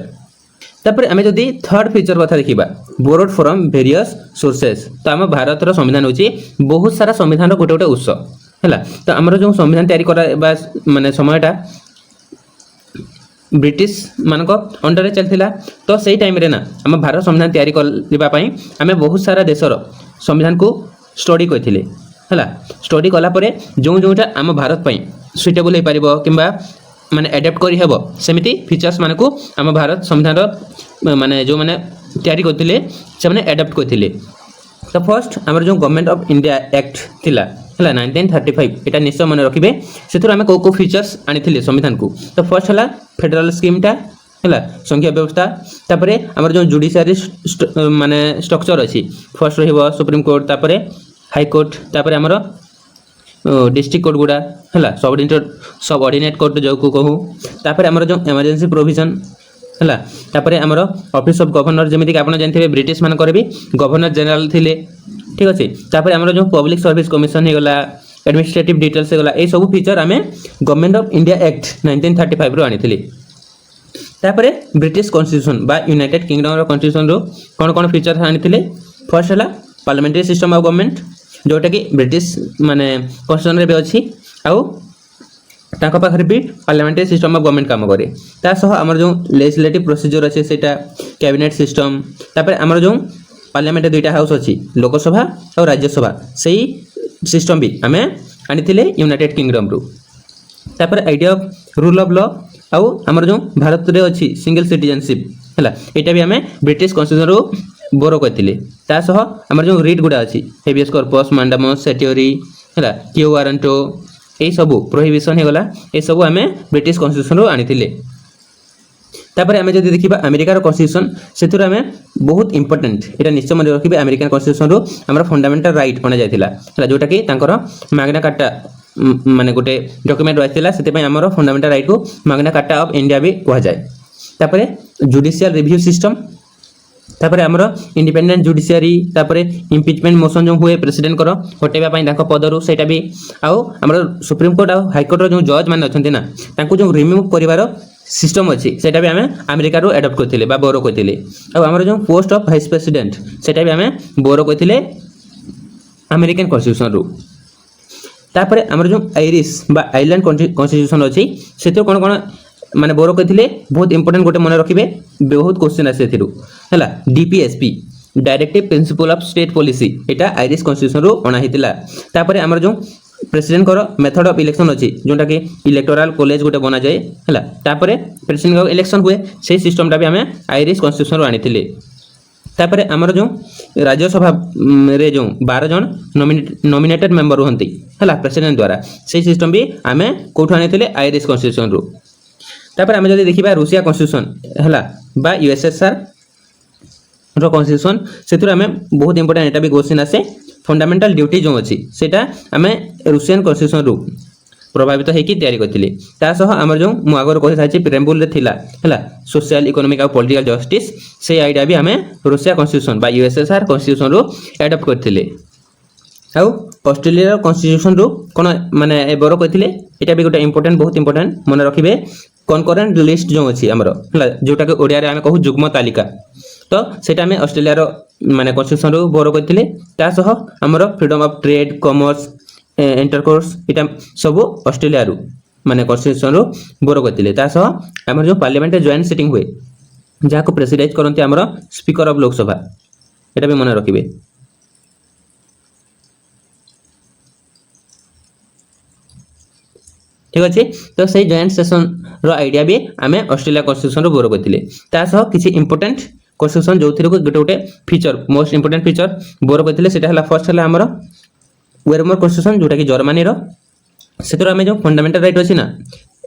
तापर आमे जदि थर्ड फीचर कथा देखिबा बोरोड फ्रॉम वेरियस सोर्सेस तो हम भारत रो संविधान होछि बहुत सारा संविधान रो गोटे गोटे उत्स हैला तो हमर जो संविधान तयारी करा बा माने समयटा ब्रिटिश मानको अंडर रे चलथिला तो सेही टाइम रे ना हम भारत संविधान तयारी करबा पई हमें बहुत सारा देशर संविधान को स्टडी करथिले हैला स्टडी कला परे जो जोटा हम भारत पई सुइटेबल हे परिबो किबा माने एडप्ट करी हेबो सेमिति फीचर्स माने को हम भारत संविधान माने जो माने तयारी करथिले से माने एडप्ट करथिले तो फर्स्ट हमर जो गवर्नमेंट ऑफ इंडिया एक्ट थिला हला 1935 एटा निश्चय मन रखिबे सेथुर हम को फीचर्स आनिथिले संविधान को तो फर्स्ट हला फेडरल स्कीम टा हला संख्या व्यवस्था तापरे हमर जो जुडिशियरी माने स्ट्रक्चर अछि फर्स्ट रहइबो सुप्रीम कोर्ट तापरे हाई कोर्ट तापरे हमर डिस्ट्रिक्ट कोर्ट गुडा हला सब ऑर्डिनेट कोर्ट जो को कहू तापरे हमर जो इमरजेंसी प्रोविजन हला तापरे हमर ऑफिस ऑफ गवर्नर जेमिति कि आपण जानथिबे ब्रिटिश मान करबी गवर्नर जनरल थिले ठीक अछि तापरे हमर जो पब्लिक सर्विस कमीशन हे गला एडमिनिस्ट्रेटिव डिटेल्स हे गला ए सब फीचर हमें गवर्नमेंट ऑफ इंडिया एक्ट 1935 रो आनिथिले तापरे ब्रिटिश कॉन्स्टिट्यूशन बा यूनाइटेड किंगडम रो कॉन्स्टिट्यूशन रो कोन कोन फीचर आनिथिले फर्स्ट हला पार्लियामेंट्री सिस्टम ऑफ गवर्नमेंट जोटा कि ब्रिटिश माने कॉन्स्टिट्यूशन रे भी अछि आउ ताका पाखरे भी पार्लियामेंट्री सिस्टम ऑफ गवर्नमेंट काम करे ता सह हमर जो लेजिस्लेटिव प्रोसीजर अछि सेटा कैबिनेट सिस्टम तापर हमर जो पार्लियामेंट दुईटा हाउस अछि लोकसभा और राज्यसभा सेही सिस्टम भी हमें आनिथिले यूनाइटेड किंगडम रो तापर idea of rule of law आउ हमर जो भारत रे अछि सिंगल सिटीजनशिप हला एटा भी हमें ब्रिटिश कॉन्स्टिट्यूशन रो बोरो करथिले ता सह हमर जो रीड गुडा अछि हेबियस कॉर्पस मांडामस सेटियोरी हला क्यू वारंटो ए सब प्रोहिबिशन हे गला ए सब हमें ब्रिटिश कॉन्स्टिट्यूशन रो आनिथिले तापर हमें जदि देखिबा अमेरिका रो कॉन्स्टिट्यूशन सेथुर हमें बहुत इंपोर्टेंट एटा निश्चय मन रखिबे अमेरिकन कॉन्स्टिट्यूशन रो हमरा फंडामेंटल राइट बना जायतिला हला जोटा कि तांकर मैग्ना कार्टा माने गोटे डॉक्यूमेंट रहतिला सेते पय हमरो फंडामेंटल राइट को मैग्ना कार्टा ऑफ इंडिया भी कहा जाय तापर जुडिशियल रिव्यू सिस्टम तापर हमरो इंडिपेंडेंट जुडिशियरी तापर इंपीचमेंट मोशन जो हुए प्रेसिडेंट करो हटेबा पई ताको पदरु सेटा भी आउ हमरो सुप्रीम कोर्ट आ हाई कोर्ट रो जो जज मान अछंती ना ताको जो रिमूव करिवारो सिस्टम अछि सेटा भी हमें अमेरिका रो एडॉप्ट करथिले बा बोरो करथिले आ हमरो जो पोस्ट ऑफ वाइस प्रेसिडेंट सेटा भी हमें बोरो करथिले अमेरिकन कॉन्स्टिट्यूशन रो तापर हमरो जो आयरिश बा आइलैंड कॉन्स्टिट्यूशन अछि सेतो कोन कोन माने बोरो करथिले बहुत इंपोर्टेंट गोटे मन रखिबे बहुत क्वेश्चन आसे थिरु हला DPSP directive principle of state policy Etah Irish constitution रो अना हितिला तापर हमर जो प्रेसिडेंट करो मेथड ऑफ इलेक्शन अछि जोटा कि इलेक्टोरल कॉलेज गोटे बना जाय हला तापर प्रेसिडेंट को इलेक्शन हुए से सिस्टमटा भी हमें आयरिश कॉन्स्टिट्यूशन रो आनिथिले तापर हमर जो राज्यसभा रे जो 12 जन नॉमिनेटेड मेंबर होंती हला प्रेसिडेंट द्वारा से सिस्टम भी हमें कोठो आनिथिले आयरिश कॉन्स्टिट्यूशन रो तापर हमें जदि देखिबा रूसिया कॉन्स्टिट्यूशन हला बा यूएसएसआर रो कॉन्स्टिट्यूशन सेतुर हमें बहुत इंपोर्टेंट एटा भी क्वेश्चन आसे फंडामेंटल ड्यूटी जो अछि सेटा हमें रूसियन कॉन्स्टिट्यूशन रो प्रभावित है कि तैयारी करथिले ता सह हमर जो मुआगर कहि साची प्रेम्बुल रे थिला हला सोशल इकोनॉमिक और पॉलिटिकल जस्टिस से आइडिया भी हमें रूसिया कॉन्स्टिट्यूशन बा यूएसएसआर कॉन्स्टिट्यूशन रो एडॉप्ट करथिले आउ ऑस्ट्रेलिया कॉन्स्टिट्यूशन रो कोन माने ए बरो कथिले एटा भी गोटे इंपोर्टेंट बहुत इंपोर्टेंट मन रखिबे कनकरेंट लिस्ट जो अछि हमरो हला जोटा के ओडिया रे हमें कहू जुग्म तालिका तो सेटा आम ऑस्ट्रेलिया माने कन्स्टिट्यूशन रु बोरो करथिले ता सह हमर freedom of trade commerce intercourse इटा सब ऑस्ट्रेलिया रु माने कन्स्टिट्यूशन रु बोरो करथिले ता सह हमर जो पार्लियामेंट जॉइंट सिटिंग हुए जहाँ को प्रेसिडाइज करते हमर स्पीकर ऑफ लोकसभा एटा भी मन रखिबे। ठीक अच्छे तो सही जॉइंट सेशन रो आइडिया भी आम ऑस्ट्रेलिया कन्स्टिट्यूशन रो बोरो करथिले ता सह किछि इंपोर्टेंट कन्स्टिट्यूशन जो थी गोटे गोटे फीचर मोस्ट इंपोर्टेंट फीचर बोरो करथिले सेटा हला फर्स्ट हला हमर वेरमोर कन्स्टिट्यूशन जोटा कि जर्मनी रो सेतर आम जो फंडामेंटल राइट अछि ना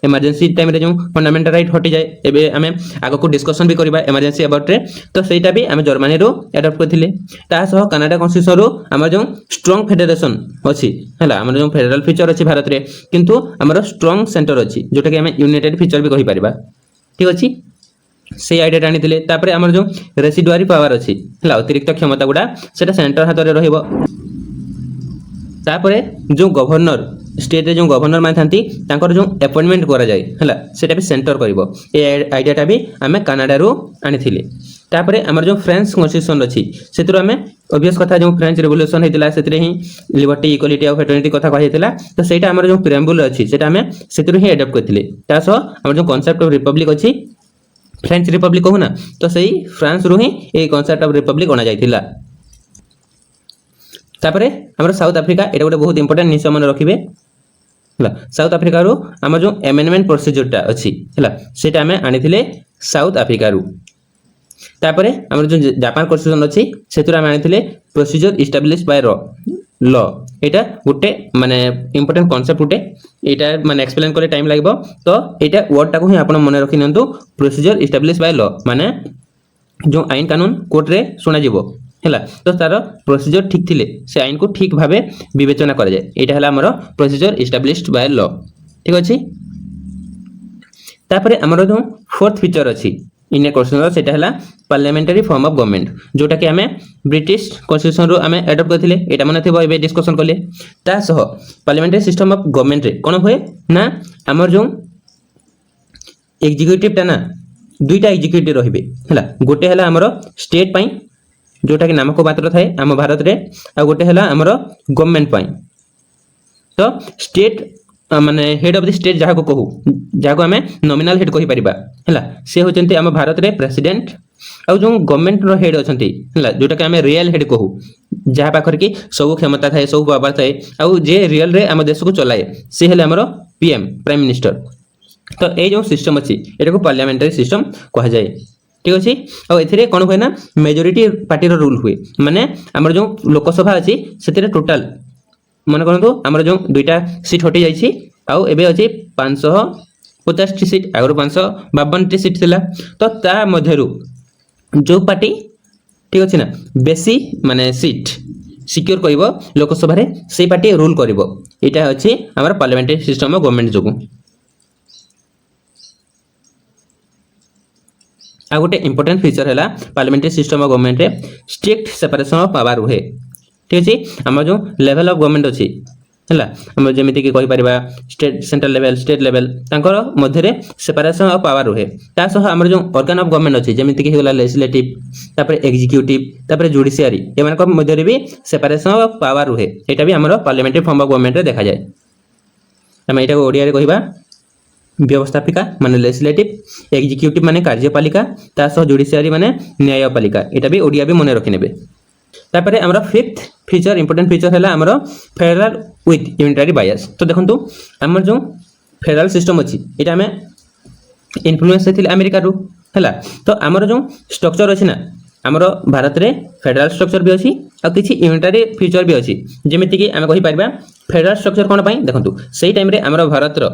इमरजेंसी टाइम रे जो फंडामेंटल राइट हटि जाए एबे आम आगो को डिस्कशन भी करबा इमरजेंसी अबाउट रे तो सेटा भी आम जर्मनी रो एडॉप्ट करथिले ता सह कनाडा कन्स्टिट्यूशन रो हमर जो स्ट्रांग फेडरेशन अछि हला हमर जो फेडरल फीचर अछि भारत रे किंतु हमर स्ट्रांग सेंटर अछि जोटा कि आम यूनाइटेड फीचर भी कहि परिबा। ठीक अछि से आइडिया आनिथिले तापरे हमर जो रेसिडुआरी पावर अछि हला अतिरिक्त क्षमता गुडा सेटा सेंटर हाथ रे रहिबो तापरे जो गवर्नर स्टेट रे जो गवर्नर मान थांती तांकर जो अपॉइंटमेंट करा जाय हला सेटा भी सेंटर करबो ए आइडियाटा भी आमे कनाडा रो आनिथिले। तापरे हमर जो फ्रेंच कन्स्टिट्यूशन अछि सेतरो आमे ऑब्वियस कथा जो फ्रेंच रिवोल्यूशन हेतिला सेतरे ही लिबर्टी इक्वालिटी और फ्रेटर्निटी कथा कहितला तो सेटा हमर जो प्रिएम्बल अछि सेटा आमे सेतरो ही अडॉप्ट करथिले ता सह हमर जो कांसेप्ट ऑफ रिपब्लिक अछि फ्रेंच रिपब्लिक कहू ना तो सही फ्रांस रो ही ए कांसेप्ट ऑफ रिपब्लिक अना जायतिला। तापरे हमर साउथ अफ्रीका एटा गोटे बहुत इंपोर्टेंट निश्चय मन रखिबे हला साउथ अफ्रीका रो हमर जो अमेंडमेंट प्रोसीजर टा अछि हला सेटा हमें आनिथिले साउथ अफ्रीका रो। तापरे हमर जो जापान कन्स्टिट्यूशन अछि सेतुरा हम आनिथिले प्रोसीजर एस्टैब्लिश्ड बाय लॉ एटा गोटे माने इंपोर्टेंट कांसेप्ट गोटे एटा माने एक्सप्लेन करे टाइम लागबो तो एटा वर्ड टाको ही आपण मन रखि नंतु प्रोसीजर एस्टैब्लिश्ड बाय लॉ माने जो आईन कानून कोर्ट रे सुना जिवो हला तो तार प्रोसीजर ठीक थिले से आईन को ठीक भाबे विवेचना करा जाय एटा हला हमर प्रोसीजर एस्टैब्लिश्ड बाय लॉ। ठीक अछि तापरे हमर जो फोर्थ फीचर अछि इंडियन कन्स्टिट्यूशन सेटा हला पार्लियामेंटरी फॉर्म ऑफ गवर्नमेंट जोटा कि हमें ब्रिटिश कन्स्टिट्यूशन रो हमें अडॉप्ट करथिले एटा माने थेबो एबे डिस्कशन करले ता सह पार्लियामेंटरी सिस्टम ऑफ गवर्नमेंट रे कोन होय ना हमर जो एग्जीक्यूटिव टा ना दुईटा एग्जीक्यूटिव रहिबे हला गोटे हला हमर स्टेट पई जोटा कि नामक मात्र थाए आम भारत रे आ गोटे हला हमर गवर्नमेंट पई तो स्टेट माने हेड ऑफ द स्टेट जहा को कहू जहा को हमें नॉमिनल हेड कहि परिबा हला से होचंती आम भारत रे प्रेसिडेंट आ जो गवर्नमेंट रो हेड अछंती हला जोटा कि हमें रियल हेड कहू जहा पाखर कि सब क्षमता थाए सब पावर थाए आ जे रियल रे आम देश को चलाए से हले हमर पीएम प्राइम मिनिस्टर तो ए जो सिस्टम अछि एटा को पार्लियामेंटरी सिस्टम कहा जाय। ठीक अछि आ एथिरे कोन होय ना मेजॉरिटी पार्टी रो रूल हुए माने हमर जो लोकसभा अछि सेतिरे टोटल मन करंतु हमर जो दुईटा सीट हटि जाई छी आ एबे अछि 550 T seat Agar 552 T seat थिला तो ता मध्यरु जो पार्टी ठीक अछि ना बेसी माने सीट सिक्योर करिवो लोकसभा रे सेई पार्टी रूल करिवो एटा अछि हमर पार्लियामेंटरी सिस्टम ऑफ गवर्नमेंट जोगु। आ गोटे इंपोर्टेंट फीचर है पार्लियामेंटरी सिस्टम ऑफ गवर्नमेंट रे स्ट्रिक्ट सेपरेशन ऑफ पावर हुए। ठीक अछि हम जो लेवल ऑफ गवर्नमेंट अछि हला हम जेमिति कि कहि परिबा state central level state level तांकर मध्य रे सेपरेशन ऑफ पावर हुए ता सह हमर जो ऑर्गन ऑफ गवर्नमेंट अछि जेमिति कि होला लेजिस्लेटिव तापर एग्जीक्यूटिव तापर जुडिशियरी एमान को मध्य रे भी सेपरेशन ऑफ पावर हुए एटा भी हमर पार्लियामेंटरी फॉर्म ऑफ गवर्नमेंट रे देखा जाय। हम एटा को ओडिया रे कहिबा व्यवस्थापिका माने लेजिस्लेटिव एग्जीक्यूटिव माने कार्यपालिका ता सह जुडिशियरी माने न्यायपालिका एटा भी ओडिया भी मने रखिनेबे। तापरे हमरा फिफ्थ फीचर इंपोर्टेंट फीचर हैला हमरो फेडरल विथ यूनिटरी बायस तो देखंतु हमर जो फेडरल सिस्टम अछि एटा हमें इन्फ्लुएंस हेतिल अमेरिका रो हैला तो हमर जो स्ट्रक्चर अछि ना हमरो भारत रे फेडरल स्ट्रक्चर भी अछि आ किछि यूनिटरी फीचर भी अछि जेमिति कि हम कहि परिबा फेडरल स्ट्रक्चर कोन पई देखंतु सेही टाइम रे हमरो भारत रो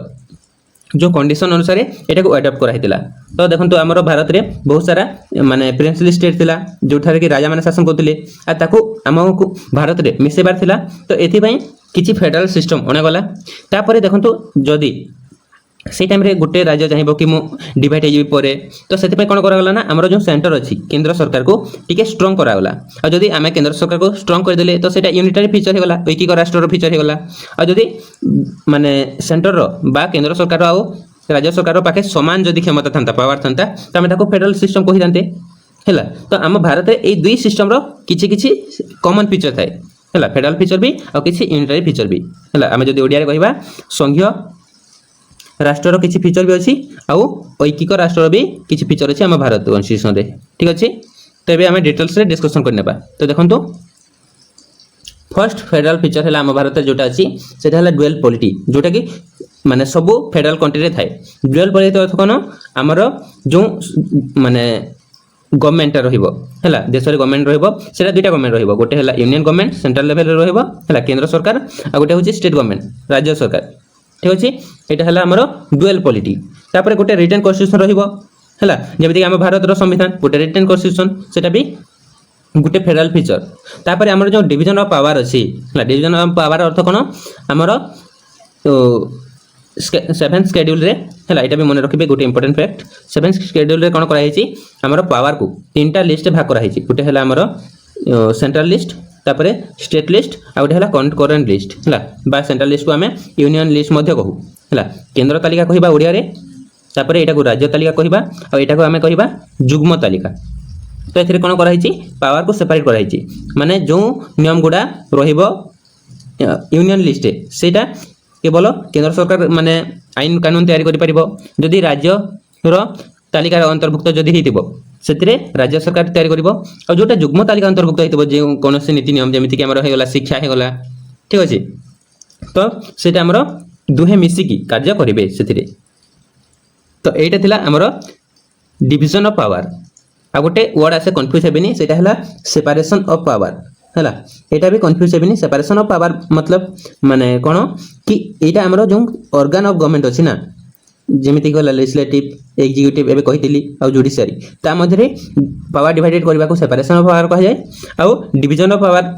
जो कंडीशन अनुसार एटा को अडॉप्ट करा हितला तो देखंतु हमरो भारत रे बहुत सारा माने प्रिंसली स्टेट थिला जोठारे कि राजा माने शासन करथिले आ ताको हमको भारत रे मिसेबार थिला तो एथि पई किछि फेडरल सिस्टम अने गला तापरे देखंतु जदी से टाइम रे गुटे राज्य चाहिबो कि मु डिवाइड हे जेबी परे तो सेति पई कोन करा गला ना हमरो जो सेंटर अछि केंद्र सरकार को टिके स्ट्रांग करा गला आ जदी हमें केंद्र सरकार को स्ट्रांग कर देले तो सेटा यूनिटरी फीचर हे गला एकीक राष्ट्र रो फीचर हे गला आ जदी माने सेंटर रो बा केंद्र सरकार आ राज्य सरकार रो पाखे समान जदी क्षमता थांता पावर थांता त हमें ताको फेडरल सिस्टम कहि दानते है तो आम भारत में दुई सिस्टम किसी कॉमन फीचर थाए है फेडराल फीचर भी और किसी यूनिटरी फीचर भी है आम जो ओडिया कहवा संघीय राष्ट्र किसी फीचर भी अच्छी आउ ऐकिक राष्ट्र भी किसी फीचर अच्छी आम भारत कन्स्टिट्यूशन रे ठीक अच्छे। तो ये आम डिटेल्स डिस्कसन करने तो देखो फर्स्ट फेडराल फीचर है आम भारत जोटा अच्छी से डुएल पॉलिटी जोटा कि माने सबू फेडराल कंट्री थाए डुएल पॉलिटी अर्थ कौन आमर जो माने गवर्नमेंट रहा देश में गवर्नमेंट रहा दुईटा गवर्नमेंट रहा गोटे है यूनियन गवर्नमेंट सेंट्रल लेवल रहा केंद्र सरकार आ गोटे हूँ स्टेट गवर्नमेंट राज्य सरकार ठीक अच्छे। यहाँ है आमर डुएल पॉलिटी तापर गोटे रिटन कन्स्टिट्यूशन रहा जमीक आम भारत संविधान गोटे रिटन कन्स्टिट्यूशन से भी गोटे फेडराल फीचर तापर आमर जो डिविजन ऑफ पावर अच्छी डिविजन ऑफ पावर अर्थ कौन आमर सेभेन शेड्यूल रे है यहाँ भी मन रखिए गोटे इंपोर्टेंट फैक्ट सेभेन शेड्यूल रे कौन कराई आमर पावर को तीन टा लिस्ट भाग कराई गोटे है आमर सेंट्रल लिस्ट तापर स्टेट लिस्ट आ गोटे है करेन्ट लिस्ट है बा सेंट्रल लिस्ट को आम यूनियन लिस्ट कहू है केंद्र तालिका कहवा ओडिया रे तापर यहाँ को राज्य तालिका कहवा और यहाँ को आम कहवा जुग्म तालिका। तो ये कौन कराई पावर को सेपरेट कराई माने जो नियम गुड़ा यूनियन लिस्ट सेटा केवल केंद्र सरकार माने आईन कानून तैयारी करि परिबो जदि राज्य रो तालिका अंतर्भुक्त जदि हेतिबो सेतिरे राज्य सरकार तैयारी करिबो और जोटा जुग्म तालिका अंतर्भुक्त हेतिबो जे कोनोसी नीति नियम जेमिति कि हमर हेगला शिक्षा हेगला ठीक अछि तो सेटा हमर दुहे मिसी की कार्य करिवे सेतिरे। तो एटा थिला हमर डिविजन ऑफ पावर आ गोटे वर्ड आसे कन्फ्यूज हेबेनी सेटा हला सेपरेशन ऑफ पावर है यहाँ भी कन्फ्यूज हेबेनी सेपरेशन ऑफ पावर मतलब माने कौन कि यहाँ आमर जो ऑर्गन ऑफ गवर्नमेंट अच्छी ना जमीती गला लेजिस्लेटिव एग्जीक्यूटिव एबे कहितली आ जुडिशियरी ता मध्यरे पावर डिवाइडेड करबा को सेपरेशन ऑफ पावर कह जाए आ डिवीजन ऑफ पावर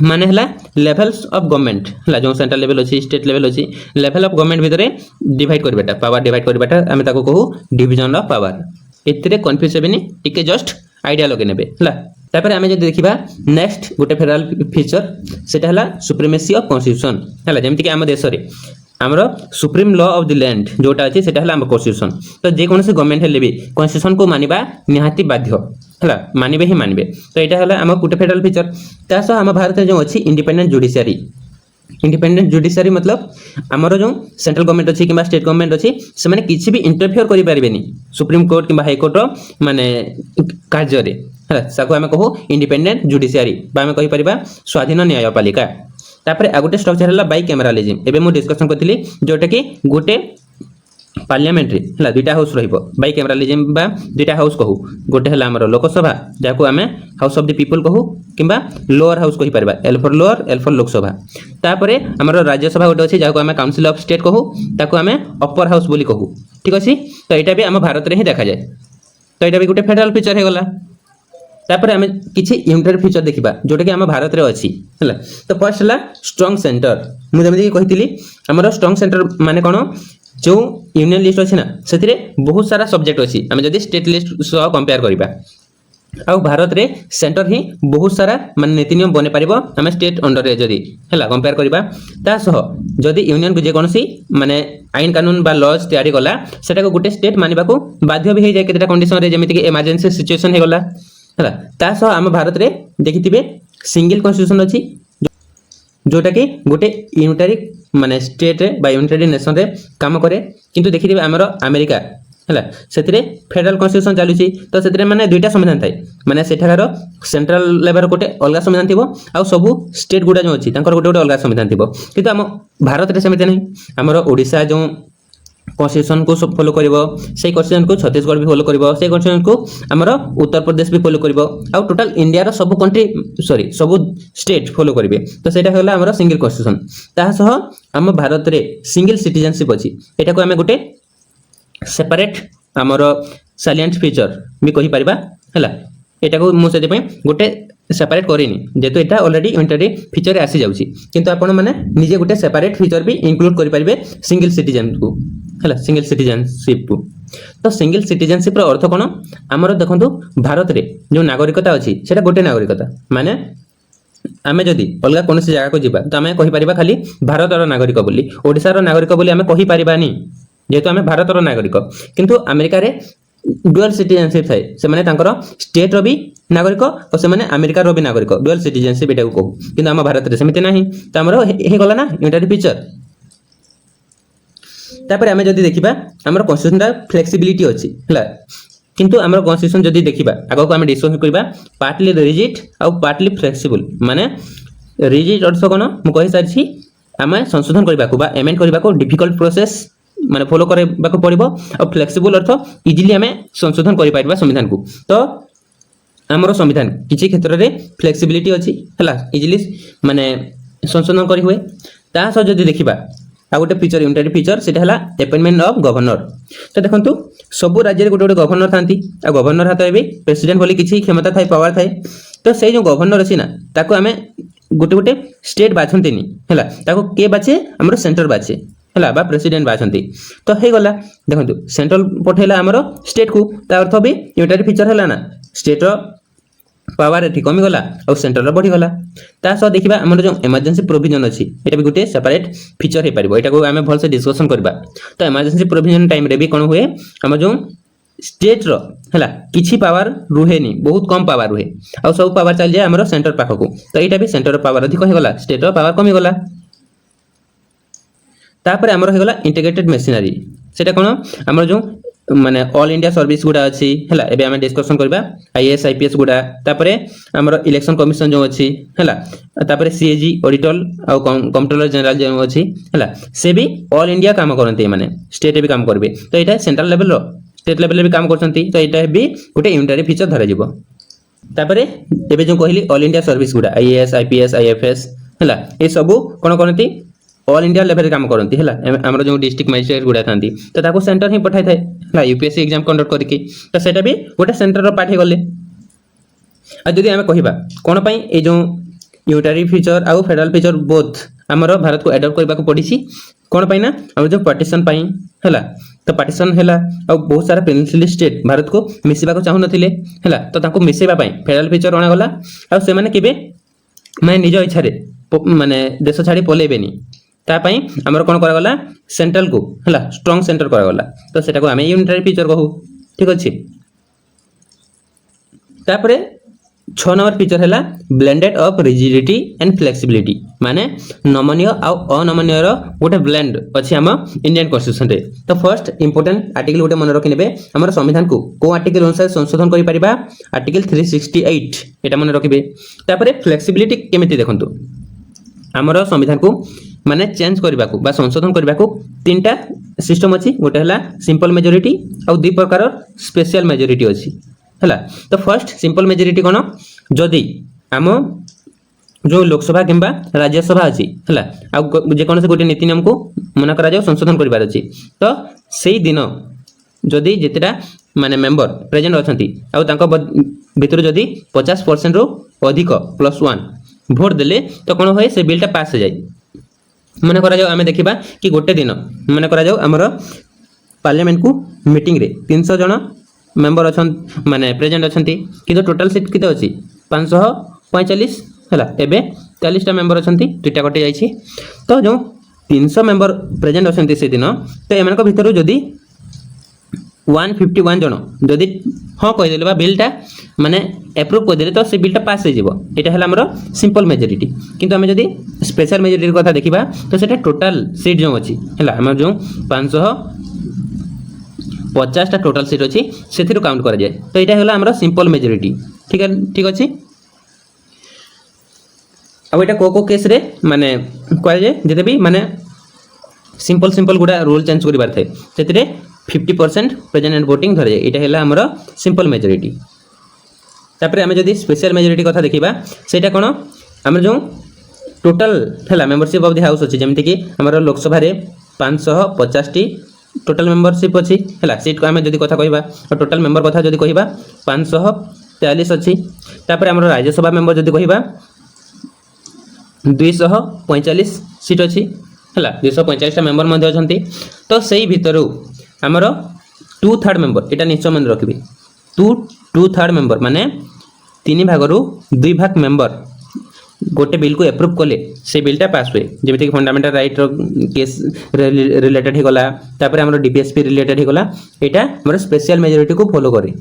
माने हला लेवल्स ऑफ गवर्नमेंट हला जो सेंट्रल लेवल अच्छी स्टेट लेवल अच्छी लेवल ऑफ गवर्नमेंट भितरे डिवाइड करबाटा पावर डिवाइड करबाटा आमे ताको कहू डिवीजन ऑफ पावर एतिरे कन्फ्यूज हेबेनी टिके जस्ट आइडिया लगे नेबे हला। तापर आमे जदि देखिबा नेक्स्ट गोटे फेडराल फीचर सेटा हला सुप्रीमेसी ऑफ कॉन्स्टिट्यूशन हला जेमति कि आम देश रे हमरो supreme law of the land जोटा अछि सेटा हला आम कॉन्स्टिट्यूशन। तो जे कोनसे गवर्नमेंट हेले भी कॉन्स्टिट्यूशन को मानिबा निहाती बाध्य हला मानिबे ही मानिबे। तो एटा हला आम गोटे फेडराल फीचर तासो आम भारत जो अछि इंडिपेंडेंट जुडिशियरी मतलब आमर जो सेंट्रल गवर्नमेंट अच्छी कि स्टेट गवर्नमेंट अच्छी से माने किसी भी इंटरफेयर करि पारिबेनी सुप्रीम कोर्ट कि हाई कोर्ट माने कार्य रे है साको आमे कहू इंडिपेंडेंट जुडिशियरी बा आमे कहि परिबा स्वाधीन न्यायपालिका। तापर आ गोटे स्ट्रक्चर हला बाई कैमरालिज्म एबे मु डिस्कशन करथिली जोटा कि गोटे पार्लियामेंट्री है दुईटा हाउस रहिबो बाई कैमरालिज्म बा दुईटा हाउस कहू गोटे है आमर लोकसभा जाको आमे हाउस ऑफ द पीपल कहू किंबा लोअर हाउस कहि परबा L for lower L for Lok Sabha. तापरे आमर राज्यसभा गोटे अछि जाको आमे काउंसिल ऑफ स्टेट कहू ताको आमे अपर हाउस बोली कहू ठीक अछि। तो एटा भी आम भारत रे ही देखा जाए। तो एटा भी गोटे फेडरल फीचर हे गला। तापर आमे किछि यूनिटरी फीचर देखिबा जोटा कि आम भारत रे अछि हला। तो फर्स्ट हला स्ट्रांग सेंटर मु जेमि कहितली आमर स्ट्रांग सेंटर माने कोन जो यूनियन लिस्ट अच्छी ना से बहुत सारा सब्जेक्ट अच्छी आम जब स्टेट लिस्ट सह कंपेयर करवा आ भारत रे सेंटर ही बहुत सारा मान नीति नियम बने पारिबो आम स्टेट अंडर जदि है कंपेयर करवा ता सह जदि यूनियन को जेकोसी माने आईन कानून बा लॉज तैयारी गला सेटा को गोटे स्टेट मानिबा को बाध्य भी हो जाए केतेटा कंडीशन रे जेमिति कि इमरजेंसी सिचुएशन हे गला है ता सह आम भारत रे देखिथिबे सिंगल कॉन्स्टिट्यूशन अच्छी जोटा कि गोटे यूनिटरी माने स्टेट रे बा यूनिटरी नेशन रे काम करे किंतु देखिथिबे हमर अमेरिका है सेतिरे फेडरल कॉन्स्टिट्यूशन चलुची। तो सेतिरे माने दुईटा संविधान थाए माने सेठार सेंट्रल लेवल गोटे अलग संविधान थिबो आ सबु स्टेट गुडा जो अछि तांकर गोटे गोटे अलग संविधान थिबो किंतु हम भारत रे सेमिति नै हमर ओडिसा जो कॉन्स्टिट्यूशन को फॉलो करिवो से कॉन्स्टिट्यूशन को छत्तीसगढ़ भी फॉलो करिवो से कॉन्स्टिट्यूशन को हमर उत्तर प्रदेश भी फॉलो करिवो आ टोटल इंडिया रो सब कंट्री सॉरी सब स्टेट फॉलो करिवे। तो सेटा होला हमर सिंगल कॉन्स्टिट्यूशन ता सह हम भारत रे सिंगल सिटीजनशिप अछि एटा को हमें गोटे सेपरेट हमर साइलेंट फीचर भी कहि परिबा हैला। एटा को मु सेते गोटे सेपरेट करिनी जेतो एटा ऑलरेडी यूनिटरी फीचर आसी जाउची किंतु आपण माने निजे गोटे सेपरेट फीचर भी इंक्लूड करि परिबे सिंगल सिटीजन को हैला सिंगल सिटीजनशिप को। तो सिंगल सिटीजनशिप रो अर्थ कोन हमर देखंतु भारत रे जो नागरिकता अछि सेटा गोटे नागरिकता माने आमे जदि अलग कोनसी जगह को जिबा तो आमे कहि परिबा खाली भारत रो नागरिक बोली ओडिसा रो नागरिक बोली आमे कहि परिबानी जेतो आमे भारत रो नागरिक किंतु अमेरिका रे डुअल सिटीजनशिप थाए से माने तांकर स्टेट रो भी नागरिक और से माने अमेरिका रो भी नागरिक डुअल सिटीजनशिप एटा को कहू किंतु हम भारत रे समिति नाही त हमरो हे गला ना यूनिटरी फीचर तापर आमे जदी देखिबा हमर कॉन्स्टिट्यूशन दा फ्लेक्सिबिलिटी अछि हला किंतु हमर कॉन्स्टिट्यूशन जदी देखिबा आगो को आमे डिस्कशन करबा पार्टली रिजिड आ पार्टली फ्लेक्सिबल माने रिजिड अर्थ कोन मु कहि सारछि आमे संशोधन करबा को बा एमेंड करबा को डिफिकल्ट प्रोसेस माने फॉलो करबा को पड़िबो और फ्लेक्सिबल अर्थ इजीली आमे संशोधन करि पाइबा संविधान को तो हमर संविधान किछि क्षेत्र रे फ्लेक्सिबिलिटी अछि हला इजीली माने संशोधन करि हुए ता सो जदी देखिबा आ गोटे फीचर यूनिटरी फीचर सेटा हला अपॉइंटमेंट ऑफ गवर्नर तो देखंतु सब राज्य रे गोटे गोटे गवर्नर थांती आ गवर्नर हाथ एबे प्रेसिडेंट बोली किछि क्षमता थाई पावर थाई तो सेई जो गवर्नर अछि ना ताको हमें गोटे गोटे स्टेट बाछंतीनी हला ताको के बाचे हमरो सेंटर बाचे हला बा प्रेसिडेंट बाछंती तो हे गला देखंतु सेंट्रल पठेला हमरो स्टेट को ता अर्थ भी यूनिटरी फीचर हला ना स्टेट रो पावर एठी कमी गला और सेंटर बढ़ी गला ता सो देखिबा हमर जो इमरजेंसी प्रोविजन अछि एटा भी गोटे सेपरेट फीचर हे परिबो एटा को हमें भल से डिस्कशन करबा तो इमरजेंसी प्रोविजन टाइम रे भी कोन हुए हम जो स्टेट रो हला किछि पावर रुहे नी बहुत कम पावर रुहे और सब पावर चल जाय हमर सेंटर पाखो को तो एटा भी सेंटर पावर अधिक हे गला स्टेट रो पावर कमी गला तापर हमर हे गला इंटीग्रेटेड मशीनरी सेटा कोन हमर जो माने ऑल इंडिया सर्विस गुडा अछि हला एबे हम डिस्कशन करबा आईएएस आईपीएस गुडा तापरे हमर इलेक्शन कमिशन जो अछि हला तापरे सीएजी ऑडिटर आ कंट्रोलर जनरल जो अछि हला से भी ऑल इंडिया काम करनते माने स्टेट भी काम करबे तो एटा सेंट्रल लेवल रो स्टेट लेवल भी काम करछंती तो एटा भी गोटे यूनिटरी फीचर धरा जिवो तापरे एबे जो कहली ऑल इंडिया सर्विस गुडा आईएएस आईपीएस आईएफएस हला ए सब कोन करनती ऑल इंडिया लेवल काम करनती हला हमर जो डिस्ट्रिक्ट मजिस्ट्रेट गुडा थांती तो ताको सेंटर ही पठाई थाए हला यूपीएससी एग्जाम कंडक्ट करके तो सेटा भी गोटे सेंटर रो पाठ हे गले आ जदी हमें कहिबा कोन पई ए जो यूनिटरी फीचर आ फेडरल फीचर बोथ हमर भारत को एडॉप्ट करबा को पड़िसी कोन पई ना हम जो पार्टीशन पई हला तो पार्टीशन हला आ बहुत सारा पेनिनसुला स्टेट भारत को मिसिबा को चाहु नथिले हला तो ताको मिसेबा पई फेडरल फीचर अणा गला आ से माने केबे माने निज इच्छा रे माने देश छाडी पलेबेनी ता पई हमर कोन करा गला सेंट्रल को हला स्ट्रांग सेंटर करा गला तो सेटा को हमें यूनिटरी फीचर कहू ठीक अछि तापरे 6 नंबर फीचर हला blended of rigidity and flexibility माने नमनीय आ अनमनीय रो गोटे ब्लेंड अछि हम इंडियन कॉन्स्टिट्यूशन रे तो फर्स्ट इंपोर्टेंट आर्टिकल गोटे मन रखि नेबे हमर संविधान को आर्टिकल अनुसार संशोधन करि परिबा आर्टिकल 368 एटा मन रखिबे तापरे फ्लेक्सिबिलिटी केमिति देखंतु हमर संविधान को माने चेंज करबा को बा संशोधन करबा को तीनटा सिस्टम अछि गोटे हला सिंपल मेजॉरिटी और दुई प्रकार स्पेशल मेजॉरिटी अछि हला तो फर्स्ट सिंपल मेजॉरिटी कोन जदी हम जो लोकसभा किंबा राज्यसभा अछि हला आ जे कोन से गोटे नीति नियम को मना करा जाय संशोधन करबार अछि तो सेही दिन जदी जेतेटा माने मेंबर प्रेजेंट अछंती आ तांको भितर जदी 50% रो अधिक +1 वोट देले तो कोन होय से बिलटा पास हो जाय मन करा जाओ आमे देखिबा कि गोटे दिन मन करा जाओ हमर पार्लियामेंट को मीटिंग रे 300 जन मेंबर अछन माने प्रेजेंट अछंती किंतु टोटल सीट किते अछि 545 हला एबे 40 टा मेंबर अछंती दुटा कटे जाईछि तो जो 300 मेंबर प्रेजेंट अछंती से दिन तो एमन को भितरु जदी 151 जन जदी हां कहि देले बा बिलटा माने अप्रूव कर देले तो से बिलटा पास हो जिवो एटा हला हमरो सिंपल मेजॉरिटी किंतु हमें जदी स्पेशल मेजॉरिटी कथा देखिबा तो सेटा टोटल सीट जो अछि हला हमर जो 550 टा टोटल सीट अछि सेथिरु काउंट करा जाय तो एटा हला हमरो सिंपल मेजॉरिटी ठीक अछि अब एटा को केस रे माने कहै जे जते भी माने सिंपल गुडा रूल चेंज करिबार थाए सेतिरे 50% प्रेजेंट एंड वोटिंग धरे एटा हला हमरो सिंपल मेजॉरिटी तापरे हमें जदी स्पेशल मेजॉरिटी कथा देखिबा सेटा कोन हमर जो टोटल हला मेंबरशिप ऑफ द हाउस अछि जेमति कि हमर लोकसभा रे 550 टी टोटल मेंबरशिप अछि हला सीट को हमें जदी कथा कहिबा और टोटल मेंबर कथा जदी कहिबा 543 अछि तापरे हमर राज्यसभा मेंबर जदी कहिबा 245 सीट अछि हला 245 टा मेंबर मध्ये अछंती तो सेही भितरु हमर 2/3 मेंबर एटा निश्चय मन रखिबे 2/3 मेंबर माने 3 भागरु 2 भाग मेंबर गोटे बिल को एप्रूव कले से बिलटा पास हुए जमीक फंडामेंटाल राइट केस रिलेटेड होगला तापर आम डीपीएसपी रिलेटेड होगला यहाँ आम स्पेशल मेजोरिटी को फॉलो करे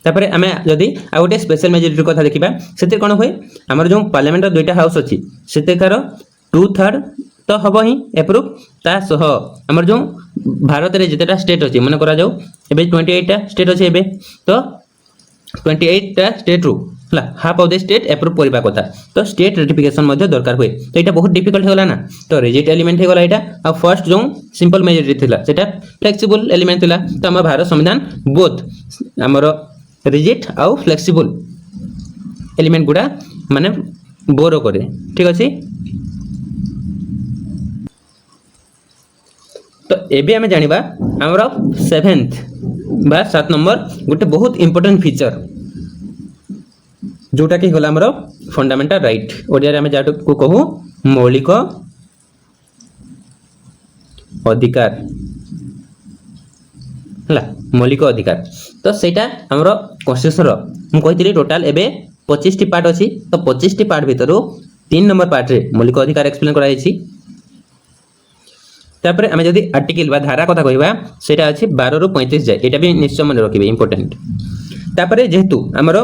तापर आम जदि आ गोटे स्पेशल मेजोरिटी कथा देखा से कौन हुए आमर जो पार्लियामेंट दुईटा हाउस अच्छी से 2/3 तो हम ही एप्रूव ता सह आमर जो भारत में जितेटा स्टेट अच्छी मन करा जाऊ एबे 28टा स्टेट अच्छे एबे तो 28टा स्टेट रू half of the state approve करबा कथा तो स्टेट रेटिफिकेशन दरकार हुए तो यहाँ बहुत डिफिकल्ट होगा ना तो रिजिट एलिमेंट होगा यहाँ आ फर्स्ट जो सिंपल मेजोरिटी थिला सेटा फ्लेक्सिबल एलिमेंट थिला तो आम भारत संविधान बोथ आमर रिजिट आउ फ्लेक्सिबल एलिमेंट गुड़ा माने बोरो करे ठीक अच्छे। तो एबे आम जानिबा आमर 7th बा 7 नंबर गोटे बहुत इंपोर्टेंट फीचर जोटा कि होला आमर फंडामेंटाल राइट ओडिया आम जाटू को कहू मौलिक अधिकार है मौलिक अधिकार तो सेटा आमर कन्स्टिट्यूशन मु कही टोटाल एबे 25 टी पार्ट अच्छी तो 25 टी पार्ट भितर 3 नंबर पार्ट रे मौलिक अधिकार एक्सप्लेन कराई तापर आम जदि आर्टिकल बा धारा कथा कहवा सेटा अच्छी 12 ରୁ 35 जाए एटा भी निश्चय मन रखिबे इंपोर्टेंट तापर जेहेतु आमर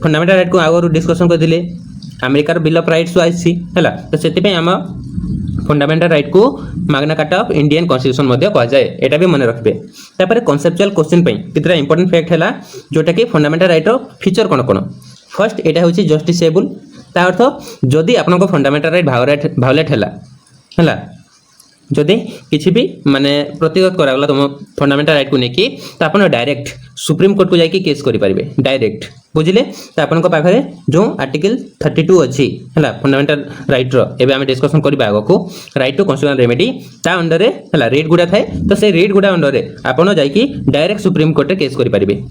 फंडामेंटाल राइट को आगु डिस्कशन करथिले अमेरिकार बिल ऑफ राइट्स आइसी हैला तो सेति आम फंडामेंटाल राइट को magna carta of Indian constitution मध्य कह जाए एटा भी मन रखिबे तापर कॉन्सेप्चुअल क्वेश्चन पई कितरा इंपोर्टेंट फैक्ट हैला जोटा कि फंडामेंटाल राइट रो फीचर कोन कोन फर्स्ट एटा होची जस्टिसेबल ता अर्थ जदि आपनको फंडामेंटाल राइट भायोलेट हैला जदि किसी भी माने प्रतिरोध करागला तुम फंडामेंटाल राइट को लेकिन तो आप डायरेक्ट सुप्रीम कोर्ट को जाकि केस करि परिबे डायरेक्ट बुझिले तो आपनको पाखरे जो आर्टिकल 32 अच्छी है फंडामेंटाल राइट रो एबे आम डिस्कशन करबा आगो को राइट टू कन्स्टिट्यूशनल रेमेडी ता अंडर रे हला रेट गुडा थाए तो से रेट गुडा अंडर रे आपण जाकि डायरेक्ट सुप्रीम कोर्ट रे केस करि परिबे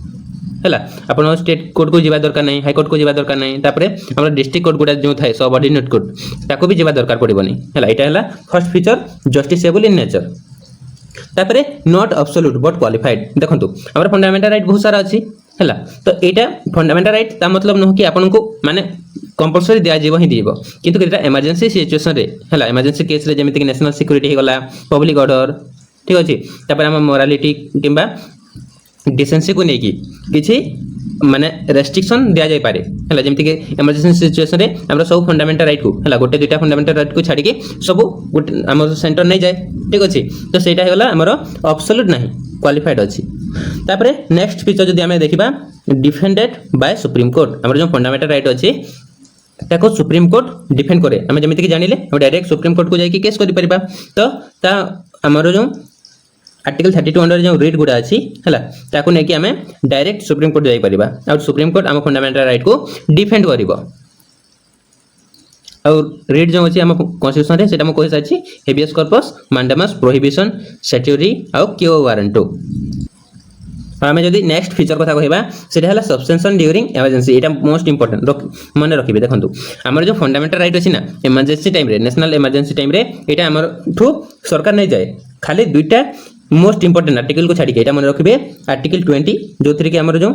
हैला आपण स्टेट कोर्ट को जीवा दरकार नहीं हाई कोर्ट को जीवा दरकार नहीं तापरे हमर डिस्ट्रिक्ट कोर्ट गुडा जो थाए सबऑर्डिनेट कोर्ट ताको भी जीवा दरकार पड़िबनी हैला एटा हैला first feature justiciable in nature तापरे नॉट एब्सोल्यूट बट क्वालिफाइड देखंतु हमर फंडामेंटल राइट बहुत सारा अछि हैला तो एटा फंडामेंटल राइट ता मतलब न कि आपन को माने कंपलसरी दिया जीव ही दिबो किंतु केटा इमरजेंसी सिचुएशन रे हैला इमरजेंसी केस रे जेमिति कि नेशनल सिक्योरिटी हे गला पब्लिक ऑर्डर ठीक अछि तापर हम मोरालिटी किंबा डिसेंसी को लेकिन किसी माने रेस्ट्रिक्शन दिया जाय पारे हला जेमति के इमरजेंसी सिचुएशन रे हमरा सब फंडामेंटल राइट को हला गोटे दुटा फंडामेंटल राइट को छाडी के सब गोटे हमर सेंटर नै जाय ठीक अछि तो सेटा हेला हमर एब्सोल्यूट नाही क्वालिफाइड अछि तापरे नेक्स्ट फीचर जदि हमें देखिबा डिफेंडेड बाय सुप्रीम कोर्ट हमर जो फंडामेंटल राइट अछि ताको सुप्रीम कोर्ट डिफेंड करे हम जेमति कि जानिले हम डायरेक्ट सुप्रीम कोर्ट को जाय कि केस करि परिबा तो ता हमर जो आर्टिकल 32 अंडर जो रेट गुडा अछि हला ताको नै कि हमें डायरेक्ट सुप्रीम कोर्ट जाई परिबा और सुप्रीम कोर्ट हम फंडामेंटल राइट को डिफेंड करिवो और रेट जो अछि हम कॉन्स्टिट्यूशन रे सेटा हम कहि साछि habeas corpus mandamus prohibition statutory और क्यो वारंटो आमे जदि नेक्स्ट फीचर कथा कहबा सेटा हला सब्सटेंशन ड्यूरिंग इमरजेंसी एटा मोस्ट इंपोर्टेंट मन रखिबे देखंतु हमर जो फंडामेंटल राइट अछि ना इमरजेंसी टाइम रे नेशनल इमरजेंसी टाइम रे एटा हमर ठू सरकार नै जाय खाली दुईटा मोस्ट इंपोर्टेंट आर्टिकल को छाड़ी के मन रखिबे आर्टिकल 20 जो थ्री के हमर जो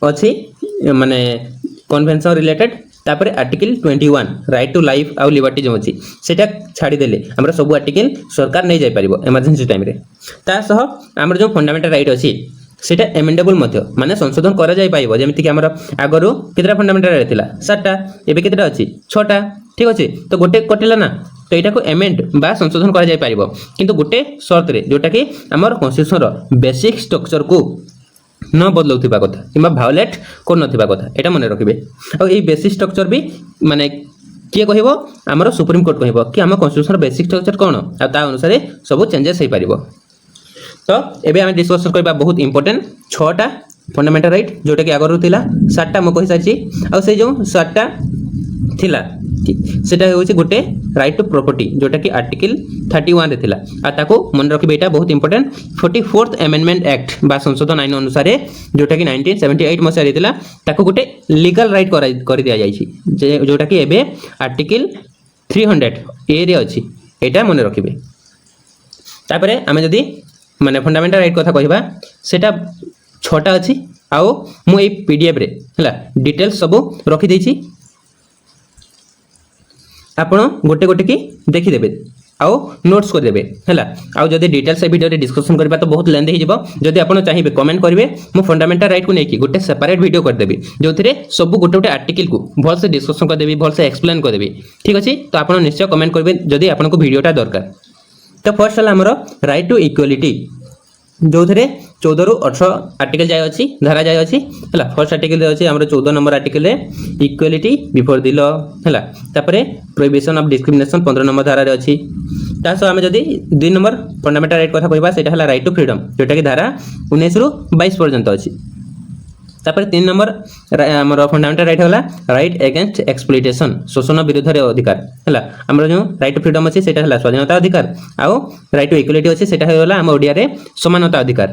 अछि माने कन्वेंशन रिलेटेड तापर आर्टिकल 21 राइट टू लाइफ आउ लिबर्टी जो अछि सेटा छाड़ी देले हमरा सब आर्टिकल सरकार नै जाय परिबो इमरजेंसी टाइम रे ता सह हमर जो फंडामेंटल राइट अछि सेटा एमेंडेबल मध्य माने संशोधन करा जाय पाइबो जेमिति कि हमर आगरो केतरा फंडामेंटल राइट थिला 7टा एबे केतरा अछि 6टा ठीक अछि तो गोटे कटिला ना तो यहाँ को एमेंड बा संशोधन करा जाय पारिबो किंतु गोटे शर्त रे जोटा कि हमर कॉन्स्टिट्यूशन रो बेसिक स्ट्रक्चर को न बदलौथिबा कथा किबा भायोलेट को नथिबा कथा एटा मने रखिबे और ए बेसिक स्ट्रक्चर भी माने किए कहबो हमर सुप्रीम कोर्ट कहबो कि हमर कॉन्स्टिट्यूशन रो बेसिक स्ट्रक्चर कोन आ ता अनुसार सब चेंजेस हे पारिबो तो एबे हम डिस्कशन करबा बहुत इंपोर्टेंट 6टा फंडामेंटल राइट जोटा कि आगरु थिला 7टा म कहि साची आ से जो 7टा थिला सेटा होछि गोटे राइट टू प्रॉपर्टी जोटा कि आर्टिकल 31 रे थिला आ ताको मन रखिबे एटा बहुत इंपोर्टेंट 44th अमेंडमेंट एक्ट बा संशोधन आईन अनुसार जोटा कि 1978 मसिया रे थिला ताको गोटे लीगल राइट कर दिया जायछि जोटा कि एबे आर्टिकल 300 ए रे अछि एटा मन रखिबे तापरे आमे जदी माने फंडामेंटल राइट कथा कहबा सेटा 6टा अछि आउ मु ए पीडीएफ रे हला डिटेल्स सब रखि दैछि ଆପଣ ଗୋଟେ ଗୋଟେ କି ଦେଖିଦେବେ ଆଉ ନୋଟ୍ସ କରିଦେବେ ହେଲା। ଆଉ ଯଦି ଡିଟେଲ୍ସ ଏ ଭିଡ଼ିଓରେ ଡିସ୍କସନ୍ କରିବା ତ ବହୁତ ଲେନ୍ଥ ହେଇଯିବ। ଯଦି ଆପଣ ଚାହିଁବେ କମେଣ୍ଟ କରିବେ, ମୁଁ ଫଣ୍ଡାମେଣ୍ଟାଲ ରାଇଟ୍କୁ ନେଇକି ଗୋଟେ ସେପାରେଟ୍ ଭିଡ଼ିଓ କରିଦେବି, ଯେଉଁଥିରେ ସବୁ ଗୋଟେ ଗୋଟେ ଆର୍ଟିକଲକୁ ଭଲସେ ଡିସ୍କସନ୍ କରିଦେବି, ଭଲସେ ଏକ୍ସପ୍ଲେନ୍ କରିଦେବି। ଠିକ୍ ଅଛି, ତ ଆପଣ ନିଶ୍ଚୟ କମେଣ୍ଟ କରିବେ ଯଦି ଆପଣଙ୍କୁ ଭିଡ଼ିଓଟା ଦରକାର। ତ ଫର୍ଷ୍ଟ ହେଲା ଆମର ରାଇଟ୍ ଟୁ ଇକ୍ୱାଲିଟି, ଯେଉଁଥିରେ 14 ରୁ 18 आर्टिकल जाए अच्छी धारा जाए अच्छी है। फर्स्ट आर्टिकल अच्छी आम 14 number article equality before the law है। प्रोहिबिशन ऑफ डिस्क्रिमिनेशन 15 नंबर धारा अच्छी। तासह आम जदि 2 नंबर फंडामेंटल राइट कथा कहबा सेटा हला राइट टू फ्रीडम, जोटा कि धारा 19 ରୁ 22 पर्यंत अच्छी। 3 नंबर आमर फंडामेंटल राइट होला राइट अगेंस्ट एक्सप्लॉइटेशन, शोषण विरुद्ध रे अधिकार है। आमर जो राइट टू फ्रीडम अच्छी सेटा हला स्वाधीनता अधिकार, आउ राइट टू इक्वालिटी अच्छी सेटा होला आम ओडिया रे समानता अधिकार।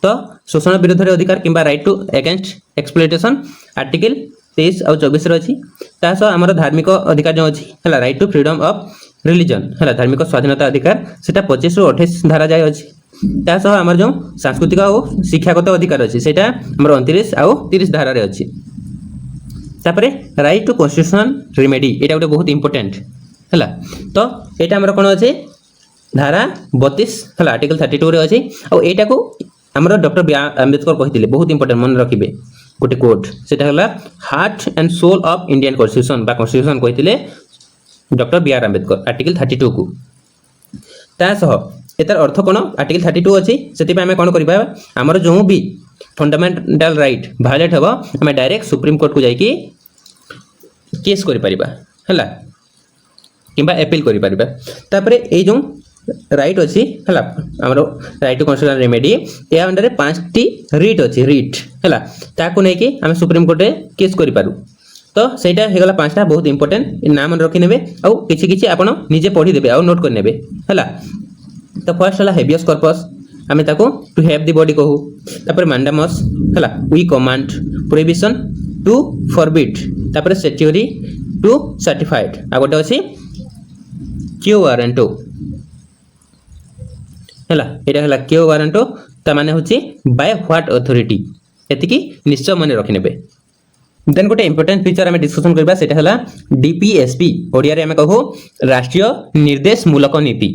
तो शोषण विरुद्ध रे अधिकार किंबा right to against exploitation article 23 और 24 रे अच्छी। तासह आमर धार्मिक अधिकार जो अच्छी है right to freedom of religion है, धार्मिक स्वाधीनता अधिकार सेटा 25 ରୁ 28 धारा जाए अच्छी। तासह आमर जो सांस्कृतिक और शिक्षागत अधिकार अच्छी सेटा आमर 29 और 30 धारा रे अच्छी। तापरे राइट टू कॉन्स्टिट्यूशनल रेमेडी, एटा गोटे बहुत इंपोर्टेंट है। तो एटा आमर कोन अच्छे धारा 32 है आर्टिकल 32 रे अच्छी। और एटा को आमर डॉक्टर बी आर आंबेडकर कहते बहुत इंपोर्टेंट मन रखिए गोटे कोट, सेटा हला heart and soul of Indian constitution बा कॉन्स्टिट्यूशन कहते doctor B R Ambedkar article 32 को। तासह एतार अर्थ कोन आर्टिकल 32 अच्छी से आम कौन करवा आमर जो भी फंडामेंटल राइट भायोलेट हम आम डायरेक्ट सुप्रीम कोर्ट को जाकि केस कर किंबा अपील कर। ये जो राइट अच्छी है आमर राइट टू कॉन्स्टिट्यूशनल रेमेडी या अंडर 5टी रिट अच्छी रिट है ताकू नहीं आम सुप्रीम कोर्ट रे केस करूँ। तो सहीटा होगा 5टा बहुत इंपोर्टेंट ना मन रखिने आउ कि आपड़ निजे पढ़ीदे आउ नोट करने है। तो फर्स्ट है हेबियस कॉर्पस, आम ताको टू हैव द बॉडी कहू। तापर मैंडामस है we command, prohibition to forbid, तापर सेट्यूरी टू सर्टिफाइड, आ गोटे अच्छी क्यू वारंटो है। यहाँ है क्यू वारंटो ता माने होची बाय व्हाट अथॉरिटी, एतिकी निश्चय मन रखिने। देन गोटे इंपोर्टेंट फीचर आम डिस्कसन करबा सेटा हला डीपीएसपी, ओडिया रे आम कहू राष्ट्रीय निर्देश मूलक नीति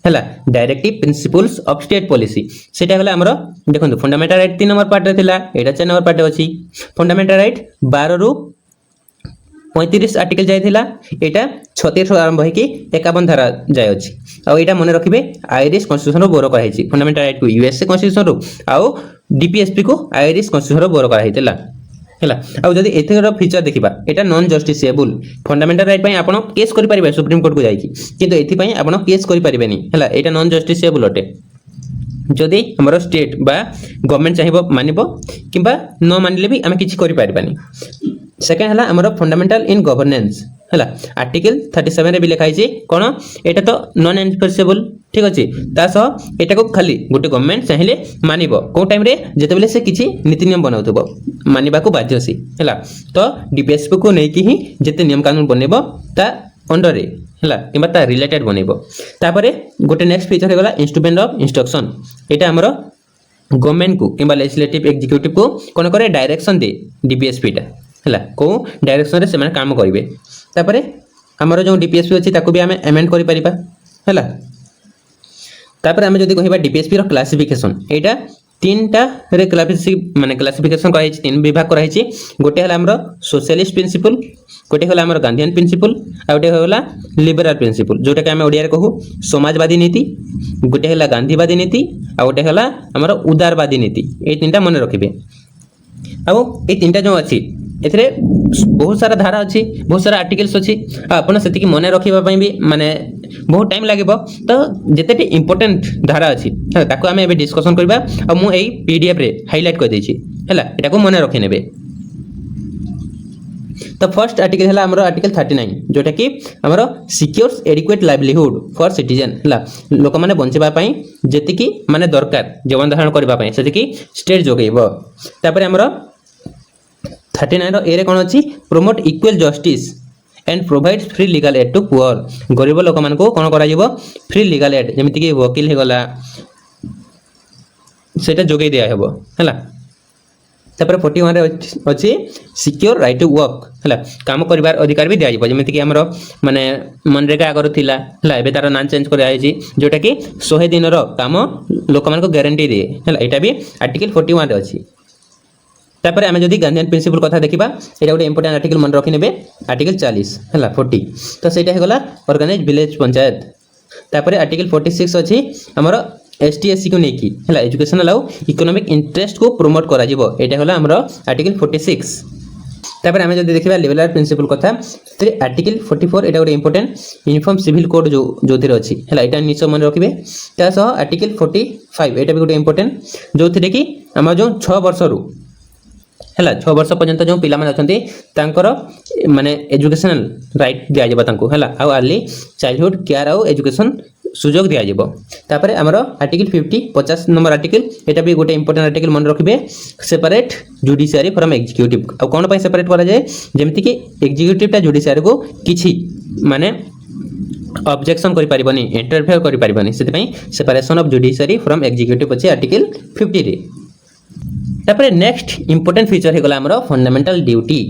है, directive principles of state policy. सेटा हला हमरो देखंतु फंडामेंटल राइट 3 नंबर पार्ट रे थिला, एटा 4 नंबर पार्ट अछि। फंडामेंटल राइट 12 ରୁ 35 आर्टिकल जाय थिला, एटा 36 आरंभ होई कि 51 धारा जाय अछि। आ एटा मने रखिबे आयरिश कॉन्स्टिट्यूशन रो बोरो करा हिची, फंडामेंटल राइट को यूएसए कॉन्स्टिट्यूशन रो आउ डीपीएसपी को आयरिश कॉन्स्टिट्यूशन रो बोरो करा हितला है। आउ जदि एथर फीचर देखिबा एटा नॉन जस्टिसेबल, फंडामेंटल राइट पई आपण केस करि परिबे सुप्रीम कोर्ट को जाई कि, किंतु एथि पई आपण केस करि परिबेनी हैला, एटा नॉन जस्टिसेबल अटे। जदि हमर स्टेट बा गवर्नमेंट चाहिबो मानिबो किंबा न मानिले भी आमे किछि करि परिबानी। सेकंड हला हमर फंडामेंटल इन गवर्नेंस है, आर्टिकल 37 रे भी लिखाई छै कोन एटा तो नॉन एनफोर्सेबल ठीक अछि। तासह एटा को खाली गोटे गवर्नमेंट चाहिए मानिबो को टाइम रे जेतेबेले से किछि नीति नियम बनाउतबो मानिबा को बाध्य सी हैला। तो डीपीएसपी को नै कि ही जेते नियम कानून बनेबो ता अंडर रे हैला किबा ता रिलेटेड बनेबो। तापरे गोटे नेक्स्ट फीचर हेगला इंस्ट्रूमेंट ऑफ इंस्ट्रक्शन, एटा हमर गवर्नमेंट को किबा लेजिस्लेटिव एग्जीक्यूटिव को कोन करे डायरेक्शन दे डीपीएसपी टा हैला, को डायरेक्शन रे से माने काम करिवे। तापरे हमर जो डीपीएसपी अछि ताको भी आमे अमेंड करि परिबा हैला। तापर आमे जदि कहिबा डीपीएसपी रो क्लासिफिकेशन, एटा 3टा रे क्लासिफिकेशन कराई छै, 3 विभाग कराई छै। गोटे हला हमर सोशलिस्ट प्रिंसिपल, गोटे हला हमर गांधीयन प्रिंसिपल, आ गोटे हला लिबरल प्रिंसिपल जोटा कि आमे ओडिया रे कहू समाजवादी नीति, गोटे हला गांधीवादी नीति, आ गोटे हला हमर उदारवादी नीति। ए 3टा मन रखिबे। आ ए 3टा जो अछि एथरे बहुत सारा धारा अच्छी, बहुत सारा आर्टिकल्स अच्छी, आपन सेति मन रखिबा पई भी माने बहुत टाइम लागिबो। तो जेतेटी इंपोर्टेंट धारा अच्छी ताको आमे एबे डिस्कशन करबा, आ मु एई पीडीएफ रे हाइलाइट कर दै छी हैला, एटा को मन रखि नेबे। तो फर्स्ट आर्टिकल है हमरो आर्टिकल 39 जोटा कि हमरो secures adequate livelihood for citizen है, लोक माने बंचबा पई जेतिकी माने दरकार जीवन धारण करबा पई सेतिकी स्टेट जोगेइबो। तापर हमरो 39 रो ए रे कोन अछि promote equal justice and provide free legal aid to poor, गरीब लोक मान को कोन करा जिवो फ्री लीगल एड, जेमिति कि वकील हे गला सेटा जोगै दिया हेबो हैला। ତାପରେ 41 ରେ ଅଛି ସିକ୍योर ରାଇଟ୍ ଟୁ ୱାର୍କ ହେଲା କାମ କରିବାର ଅଧିକାର ବି ଦିଆଯିବ ଯେମିତି କି ଆମର ମାନେ ମନରେଗା ଆଗରୁ ଥିଲା ହେଲା ଏବେ ତାର ନାଁ ଚେଞ୍ଜ କରାଯାଇଛି ଯୋଉଟା କି 100 ଦିନର କାମ ଲୋକମାନଙ୍କୁ ଗ୍ୟାରେଣ୍ଟି ଦିଏ ହେଲା ଏଟା ବି ଆର୍ଟିକଲ 41 ରେ ଅଛି तापर आम जदि गांधीयन प्रिंसिपल कथा देखा यहाँ गोटे इंपोर्टेंट आर्टिकल मन रखिने आर्टिकल 40 है 40 तो सहीटा होगा ऑर्गेनाइज विलेज पंचायत तापर आर्टिकल 46 अच्छी आमर ST/SC को लेकिन है एजुकेशनल आउ इकोनॉमिक इंटरेस्ट को प्रमोट करा जीवो एटा होला हमर आर्टिकल 46 तापर आम जदि देखा लिबरल प्रिंसिपल कथा आर्टिकल 44 एटा गोटे इंपोर्टेंट यूनिफॉर्म सिविल कोड जो अच्छी है यहाँ निश्चय मन रखिए तासह आर्टिकल 45 एटा भी गोटे इंपोर्टेंट जो थे कि आम जो 6 वर्ष रु है 6 वर्ष पर्यंत जो पिला अच्छा माने एजुकेशनल राइट दिज्व है अर्ली चाइल्डहुड केयर आउ एजुकेशन सुजोग दिज्व तापर आमर आर्टिकल 50 नंबर आर्टिकल यहाँ भी गोटे इंपोर्टेंट आर्टिकल मन रखिए सेपरेट जुडिशियरी फ्रॉम एग्जीक्यूटिव आ कौन सेपरेट करा जाए जमती कि एग्जीक्यूटिव जुडिशियरी को किछि माने ऑब्जेक्शन करि परिबनी इंटरफेयर करि परिबनी सेति separation of judiciary from executive अछि आर्टिकल 50 रे तापर नेक्स्ट इंपोर्टेंट फीचर है गला हमरो फंडामेंटल ड्यूटी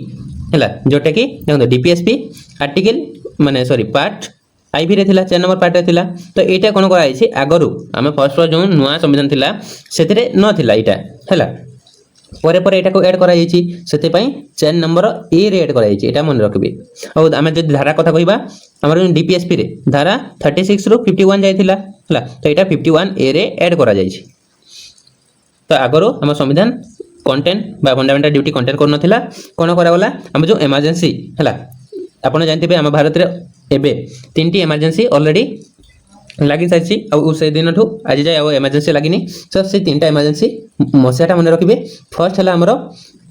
हैला जोटा कि देखो डीपीएसपी आर्टिकल माने सॉरी पार्ट आईवी रे थिला 4 नंबर पार्ट रे थिला तो एटा कोन करा आइछि आगरु हम फर्स्ट जो नुआ संविधान थिला सेतिरे न थिला एटा हैला परे परे एटा को ऐड करा आइछि सेते पई 4 नंबर ए रे ऐड करा आइछि एटा मन रखबे आ हम जे धारा कथा कहिबा हमर डीपीएसपी रे धारा 36 रु 51 जाय थिला हैला तो एटा 51 ए रे ऐड करा जाइछि तो आगरो हम संविधान कंटेंट बा फंडामेंटल ड्यूटी कंटेंट कर नथिला कोन करा गला हम जो इमरजेंसी हैला आपण जानथिबे हम भारत रे एबे 3टी इमरजेंसी ऑलरेडी लागि साइछि आ से दिन ठु आज जाय आ इमरजेंसी लागिनी तो से 3टा इमरजेंसी मसियाटा मन रखिबे फर्स्ट हला हमरो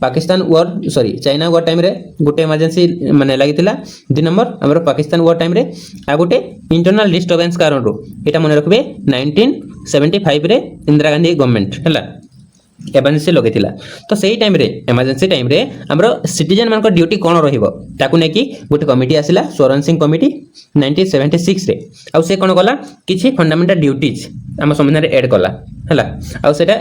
Pakistan war sorry China war time रे गोटे इमरजेंसी माने लागितिला 2 नंबर हमरो पाकिस्तान वॉर टाइम रे आ गोटे इंटरनल डिस्टर्बेंस कारण रो एटा मन रखिबे 1975 रे इंदिरा गांधी गवर्नमेंट हैला इमरजेंसी लगेतिला तो सही टाइम रे इमरजेंसी टाइम रे हमरो सिटीजन मान को ड्यूटी कोन रहिबो ताकु ने कि गोटे कमिटी आसिला स्वरण सिंह कमिटी 1976 रे आ से कोन गला किछि फंडामेंटल ड्यूटीज हम संविधान रे ऐड कला हैला आ सेटा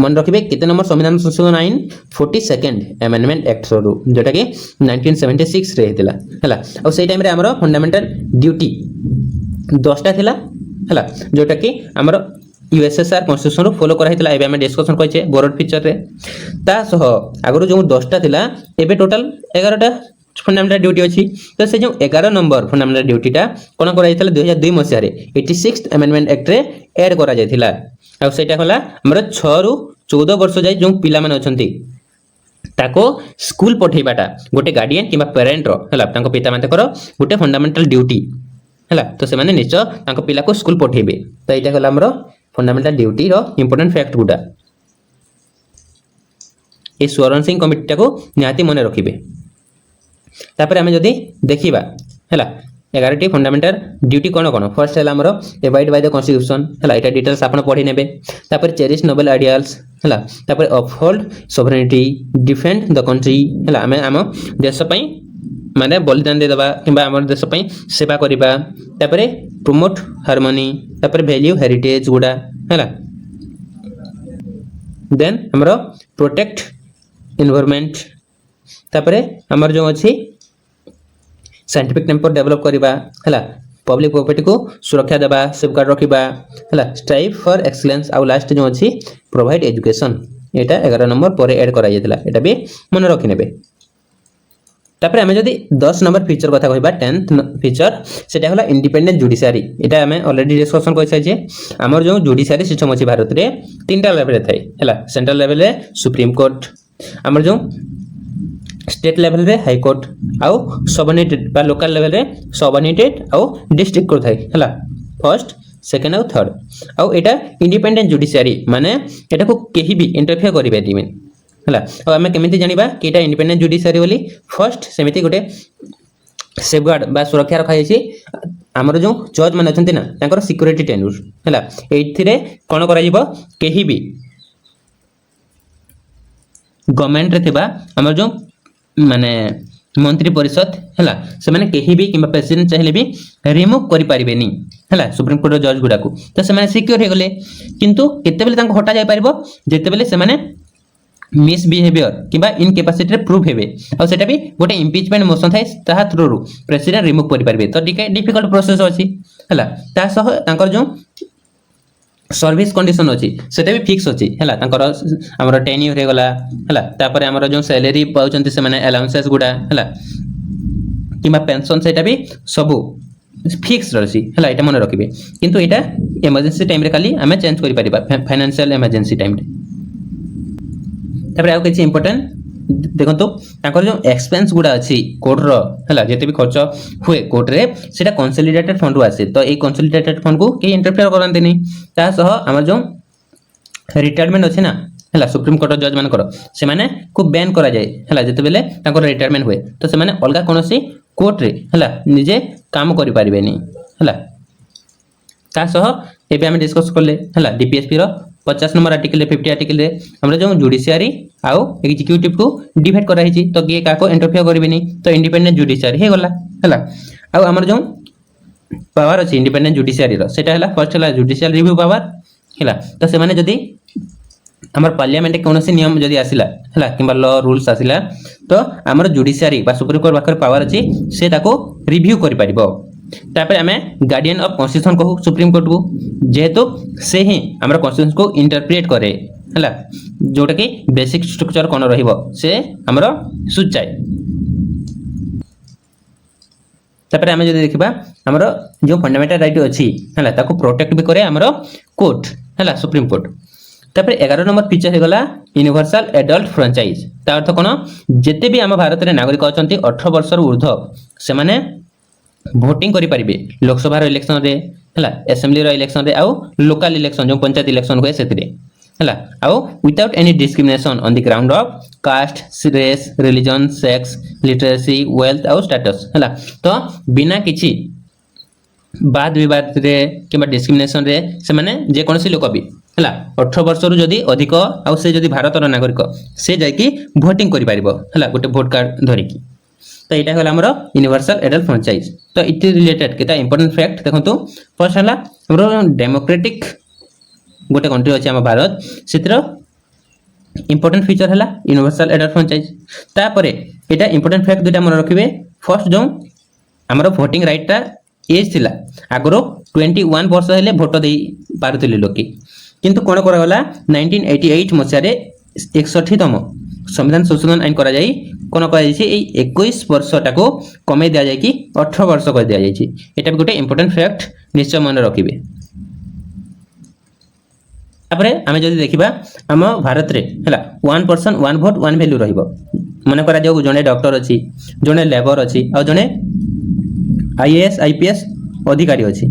मन रखिबे किते नंबर संविधान संशोधन आईन 42nd अमेंडमेंट एक्ट रो जोटा कि 1976 रे हेतिला हैला आ से टाइम रे हमरो फंडामेंटल ड्यूटी 10टा थिला हैला जोटा कि हमरो यूएसएसआर कॉन्स्टिट्यूशन रो फॉलो करा हितला एबे हम डिस्कशन कइचे बोर्ड फीचर रे ता सह आगरो जो 10टा थिला एबे टोटल 11टा फंडामेंटल ड्यूटी अछि तो से जो 11 नंबर फंडामेंटल ड्यूटीटा कोन करा हितला 2002 मसिया रे 86th अमेंडमेंट एक्ट रे ऐड करा जायथिला आ सेटा होला हमर 6 रु 14 वर्ष जाय जो पिला माने अछंती ताको स्कूल पठेबाटा गोटे गार्डियन किबा पेरेंट रो हला तांको पिता माते करो गोटे फंडामेंटल ड्यूटी हला तो से माने निश्चय तांको पिला को स्कूल पठेबे तो एटा होला हमर फंडामेंटल ड्यूटी रो इंपोर्टेंट फैक्ट गुडा ए स्वरण सिंह कमिटी को निहाती मन रखिबे तापर हमें जदी देखिबा हैला 11टी फंडामेंटल ड्यूटी कोन कोन फर्स्ट हैला हमरो एबाइड बाय द कॉन्स्टिट्यूशन हैला एटा डिटेल्स आपण पढी नेबे तापर चेरिश नोबल आइडियल्स हैला तापर uphold sovereignty defend the country हैला हमें हम देश पई माने बलिदान दे दबा किबा हमर देश पई सेवा करिबा तापर प्रमोट हार्मनी तापर वैल्यू हेरिटेज गुडा हैला देन हमरो प्रोटेक्ट एनवायरनमेंट तापर हमर जो अछि साइंटिफिक टेम्पर डेवलप करिबा हैला पब्लिक प्रॉपर्टी को सुरक्षा देबा सेफगार्ड रखिबा हैला स्ट्राइव फॉर एक्सीलेंस आ लास्ट जो अछि प्रोवाइड एजुकेशन एटा 11 नंबर पर ऐड करा जायतिला एटा भी मन रखि नेबे तापर हमें जदी 10 नंबर फीचर कथा कहबा 10th फीचर सेटा होला इंडिपेंडेंट जुडिशियरी एटा हमें ऑलरेडी डिस्कशन कइ छै जे हमर जो जुडिशियरी सिस्टम अछि भारत रे तीनटा लेवल रे थाई हैला सेंट्रल लेवल रे सुप्रीम कोर्ट हमर जो स्टेट लेवल रे हाई कोर्ट आउ सबऑर्डिनेटेड बा लोकल लेवल रे सबऑर्डिनेटेड आउ डिस्ट्रिक्ट कोर्ट थाई हैला फर्स्ट सेकंड आउ थर्ड आउ एटा इंडिपेंडेंट जुडिशियरी माने एटा को केही भी इंटरफेयर करि बेदिमे हैला आ हमें केमिति जानिबा कि एटा इंडिपेंडेंट जुडिशियरी बोली फर्स्ट सेमिति गोटे सेफगार्ड बा सुरक्षा रखा जायछि हमर जो जज माने अछंती ना तांकर सिक्युरिटी टेन्यूर हैला एथिरे कोन करा जिवो केही भी गवर्नमेंट रे थिबा हमर जो माने मंत्री परिषद हैला से माने केही भी किबा प्रेसिडेंट चाहिले भी रिमूव करि परिबेनी हैला सुप्रीम कोर्ट जज गुडा को तो से माने सिक्योर हे गले किंतु केते बेले तांको हटा जाय परिबो जेते बेले से माने मिसबिहेवियर किबा इनकैपेसिटी रे प्रूव हेबे और सेटा भी गोटे इम्पीचमेंट मोशन थाए ताहा थ्रू प्रेसिडेंट रिमूव करि परबे तो डिफिकल्ट प्रोसेस अछि हला ता सह तांकर जो सर्विस कंडीशन अछि सेटा भी फिक्स अछि हला तांकर हमर टेन्यूर हे गला हला तापर हमर जो सैलरी पाउचंती से माने अलाउंसेस गुडा हला किबा पेंशन सेटा भी सब फिक्स रहसी हला एटा मन रखिबे किंतु एटा इमरजेंसी टाइम रे खाली हमें चेंज करि परिबा फाइनेंशियल इमरजेंसी टाइम रे तापर आउ किछि इंपोर्टेंट देखंतो ताकर जो एक्सपेंस गुडा अछि कोर्ट रो हला जेते भी खर्च हुए कोर्ट रे सेटा कंसोलिडेटेड फंड रु आसे तो ए कंसोलिडेटेड फंड को के इंटरफेयर करंते नै ता सह हमर जो रिटायरमेंट अछि ना हला सुप्रीम कोर्ट जज मान करो से माने को बैन करा जाय हला जेते बेले ताकर रिटायरमेंट हुए तो से माने अलगा कोनोसी कोर्ट रे हला निजे काम करि परिबे नै हला ता सह एबे हम डिस्कस करले हला डीपीएसपी रो 50 नंबर आर्टिकल 50 आर्टिकल रे हमरा जो जुडिशियरी आउ एग्जीक्यूटिव को डिवाइड करा हिची तो के का को इंटरफेयर करबे नै तो इंडिपेंडेंट जुडिशियरी हे गला हला आउ हमर जो पावर अछि इंडिपेंडेंट जुडिशियरी रो सेटा हला फर्स्ट हला जुडिशियल रिव्यू पावर हला तो से माने जदी हमर पार्लियामेंट कोनोसी नियम जदी आसिला हला किबा लॉ रूल्स आसिला तो हमर जुडिशियरी बा सुप्रीम कोर्ट बाखर पावर अछि से ताको रिव्यू करि परिबो तापर हमें गार्डियन ऑफ कॉन्स्टिट्यूशन को सुप्रीम कोर्ट को जेहेतु से ही हमरा कॉन्स्टिट्यूशन को इंटरप्रेट करे हला जोटा कि बेसिक स्ट्रक्चर कोन रहिबो से हमरा सुचाय तापर हमें जदी देखिबा हमरा जो फंडामेंटल राइट अछि हला ताको प्रोटेक्ट भी करे हमरा कोर्ट हला सुप्रीम कोर्ट तापर 11 नंबर फीचर हे गला यूनिवर्सल एडल्ट फ्रेंचाइज ता अर्थ कोन जेते भी हम भारत रे नागरिक अछंती 18 वर्ष रो ऊर्ध्व से माने वोटिंग करि परिबे लोकसभा रो इलेक्शन रे हला असेंबली रो इलेक्शन रे आउ लोकल इलेक्शन जो पंचायत इलेक्शन होय सेतरे हला आउ without any discrimination on the ground of caste race religion sex literacy wealth आउ स्टेटस हला तो बिना किछि बाद विवाद रे किबा डिस्क्रिमिनेशन रे से माने जे कोनसी लोक भी हला 18 वर्ष रु जदी अधिक आउ से जदी भारत रो नागरिक से जाय कि वोटिंग करि परिबो हला गोटे वोट कार्ड धरि कि तो एटा हला हमरो यूनिवर्सल एडल्ट फ्रेंचाइज तो इट इज रिलेटेड केता इंपोर्टेंट फैक्ट देखंतु फर्स्ट हला हमरो डेमोक्रेटिक गोटे कंट्री अछि हम भारत सेतिर इंपोर्टेंट फीचर हला यूनिवर्सल एडल्ट फ्रेंचाइज तापरे एटा इंपोर्टेंट फैक्ट दुटा मन रखिबे फर्स्ट जो हमरो वोटिंग राइट ता एज थिला आगरो 21 वर्ष हेले वोट देई पारुतिले लोके किंतु कोन करा गला 1988 मसिया रे 61 तम संविधान संशोधन आइन करा जाई कोन करा जाई ए 21 वर्ष टाको कमे दिया जाय कि 18 वर्ष कर दिया जाय छी एटा भी गोटे इंपोर्टेंट फैक्ट निश्चय मन रखिबे तापरे आमे जदी देखिबा हम भारत रे हला 1 पर्सन 1 वोट 1 वैल्यू रहिबो माने करा जाऊ जने डॉक्टर अछि जने लेबर अछि आ जने आईएएस आईपीएस अधिकारी अछि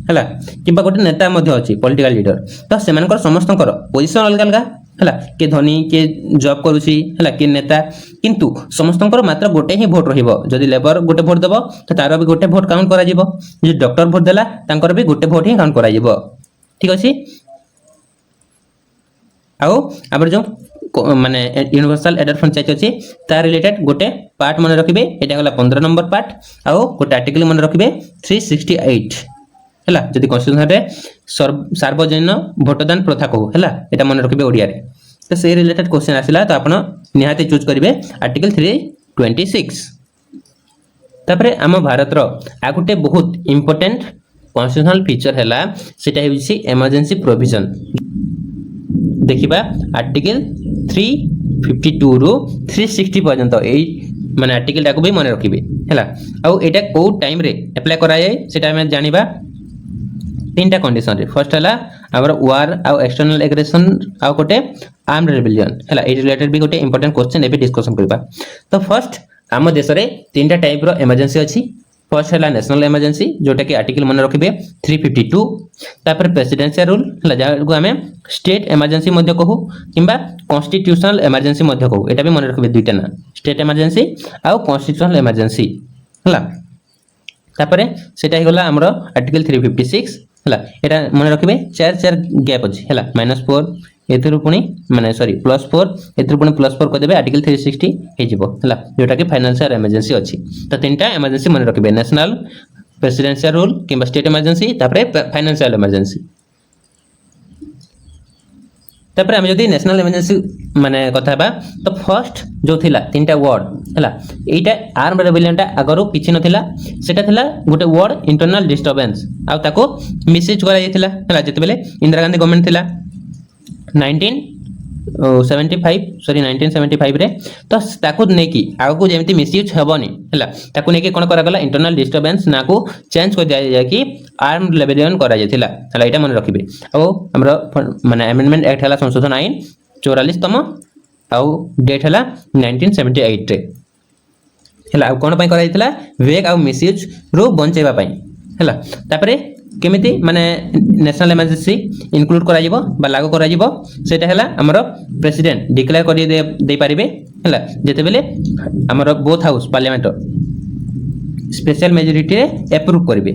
हला किबा गोटे नेता मध्ये अछि पॉलिटिकल लीडर तो सेमानकर समस्तकर पोजीशन अलग अलग हला के धनी के जॉब करूची हला के नेता किंतु समस्तकर मात्र गोटे ही वोट रहिबो जदी लेबर गोटे वोट देबो तो तारो भी गोटे वोट काउंट करा जिवो जे डॉक्टर वोट देला तांकर भी गोटे वोट ही काउंट करा जिवो ठीक अछि आउ आबर जो माने यूनिवर्सल एडल्ट फ्रेंचाइज अछि ता रिलेटेड गोटे पार्ट मन रखिबे एटा होला 15 नंबर पार्ट आउ गोटे आर्टिकल मन रखिबे 368 हला जदी कॉन्स्टिट्यूशन रे सार्वजनीन भोटदान प्रथा को हला एटा मन रखिबे ओडिया रे तो से रिलेटेड क्वेश्चन आसिला तो आपण निहाते चूज करिवे आर्टिकल 326 तापरे हम भारत रो आ गोटे बहुत इंपोर्टेंट कॉन्स्टिट्यूशनल फीचर हला सेटा हेछि इमरजेंसी प्रोविजन देखिबा आर्टिकल 352 रु 360 पर्यंत ए माने आर्टिकल टाको भी मन रखिबे हला आ एटा को टाइम रे अप्लाई करा जाय सेटा हम जानिबा तीनटा कंडीशन रे फर्स्ट हला हमर वार आ एक्सटर्नल एग्रेशन आ कोटे आर्म्ड रेबेलियन हला ए रिलेटेड भी गोटे इंपोर्टेंट क्वेश्चन एबे डिस्कशन करबा तो फर्स्ट हम देश रे तीनटा टाइप रो इमरजेंसी अछि फर्स्ट हला नेशनल इमरजेंसी जोटा कि आर्टिकल मन रखिबे 352 तापर प्रेसिडेंशियल रूल हला जाको हमें स्टेट इमरजेंसी मध्ये कहू किबा कॉन्स्टिट्यूशनल इमरजेंसी मध्ये कहू एटा भी मन रखिबे दुईटा ना स्टेट इमरजेंसी आ कॉन्स्टिट्यूशनल इमरजेंसी हला तापर सेटा हे गला हमरो आर्टिकल 356 हला एटा मन रखिबे चार चार गैप अछि हला -4 एथरु पुनी माने सॉरी +4 एथरु पुनी +4 कर देबे आर्टिकल 360 हे जिवो हला जोटा कि फाइनेंशियल इमरजेंसी अछि तो तीनटा इमरजेंसी मन रखिबे नेशनल प्रेसिडेंशियल रूल किबा स्टेट इमरजेंसी तापर फाइनेंशियल इमरजेंसी तापर आम जदि नेशनल इमरजेंसी माने कथा बा तो फर्स्ट जो थिला तीनटा वर्ड हला एटा आर्म रेबेलियनटा आगरो किछि नथिला सेटा थिला गोटे वर्ड इंटरनल डिस्टर्बेंस आ ताको मिसयूज करा जायतिला हला जते बेले इंदिरा गांधी गवर्नमेंट थिला 1975 रे तो ताकू नेकी आगो जेमती मिसयूज हेबनी हला ताकू नेकी कोन करा गला इंटरनल डिस्टर्बेंस ना को चेंज कर दिया जाय कि आर्म रेबेलियन करा जायतिला हला एटा मन रखिबे आ हमरो माने अमेंडमेंट एक्ट हला संशोधन आईन 44 तम आ डेट हला 1978 रे हला कोन पय करा जायतिला वेग आ मिसयूज रो बंचेबा पय हला तापरे केमिति माने नेशनल इमरजेंसी इंक्लूड करा जिवो बा लागू करा जिवो सेटा हला हमरो प्रेसिडेंट डिक्लेयर करि दे पारिबे हला जते बेले हमरो both house parliament special majority रे अप्रूव करिवे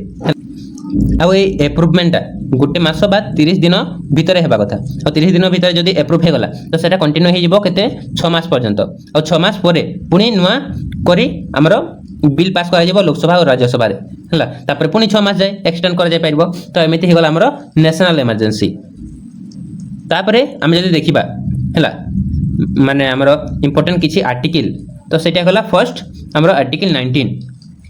आ ए अप्रूवमेंट गुटे मास बाद 30 दिन भीतर हेबा कथा और 30 दिन भीतर जदी अप्रूव हे गला तो सेटा कंटिन्यू हे जिवो केते 6 मास पर्यंत और 6 मास परे पुनी नुवा करी हमरो बिल पास करा जिवो लोकसभा और राज्यसभा रे हला तापर पुनी 6 मास जाय एक्सटेंड करा जाय पाइबो तो एमिति हे गला हमरो नेशनल इमरजेंसी तापर हम जदी देखिबा हला माने हमरो इंपोर्टेंट किछि आर्टिकल तो सेटा गला फर्स्ट हमरो आर्टिकल 19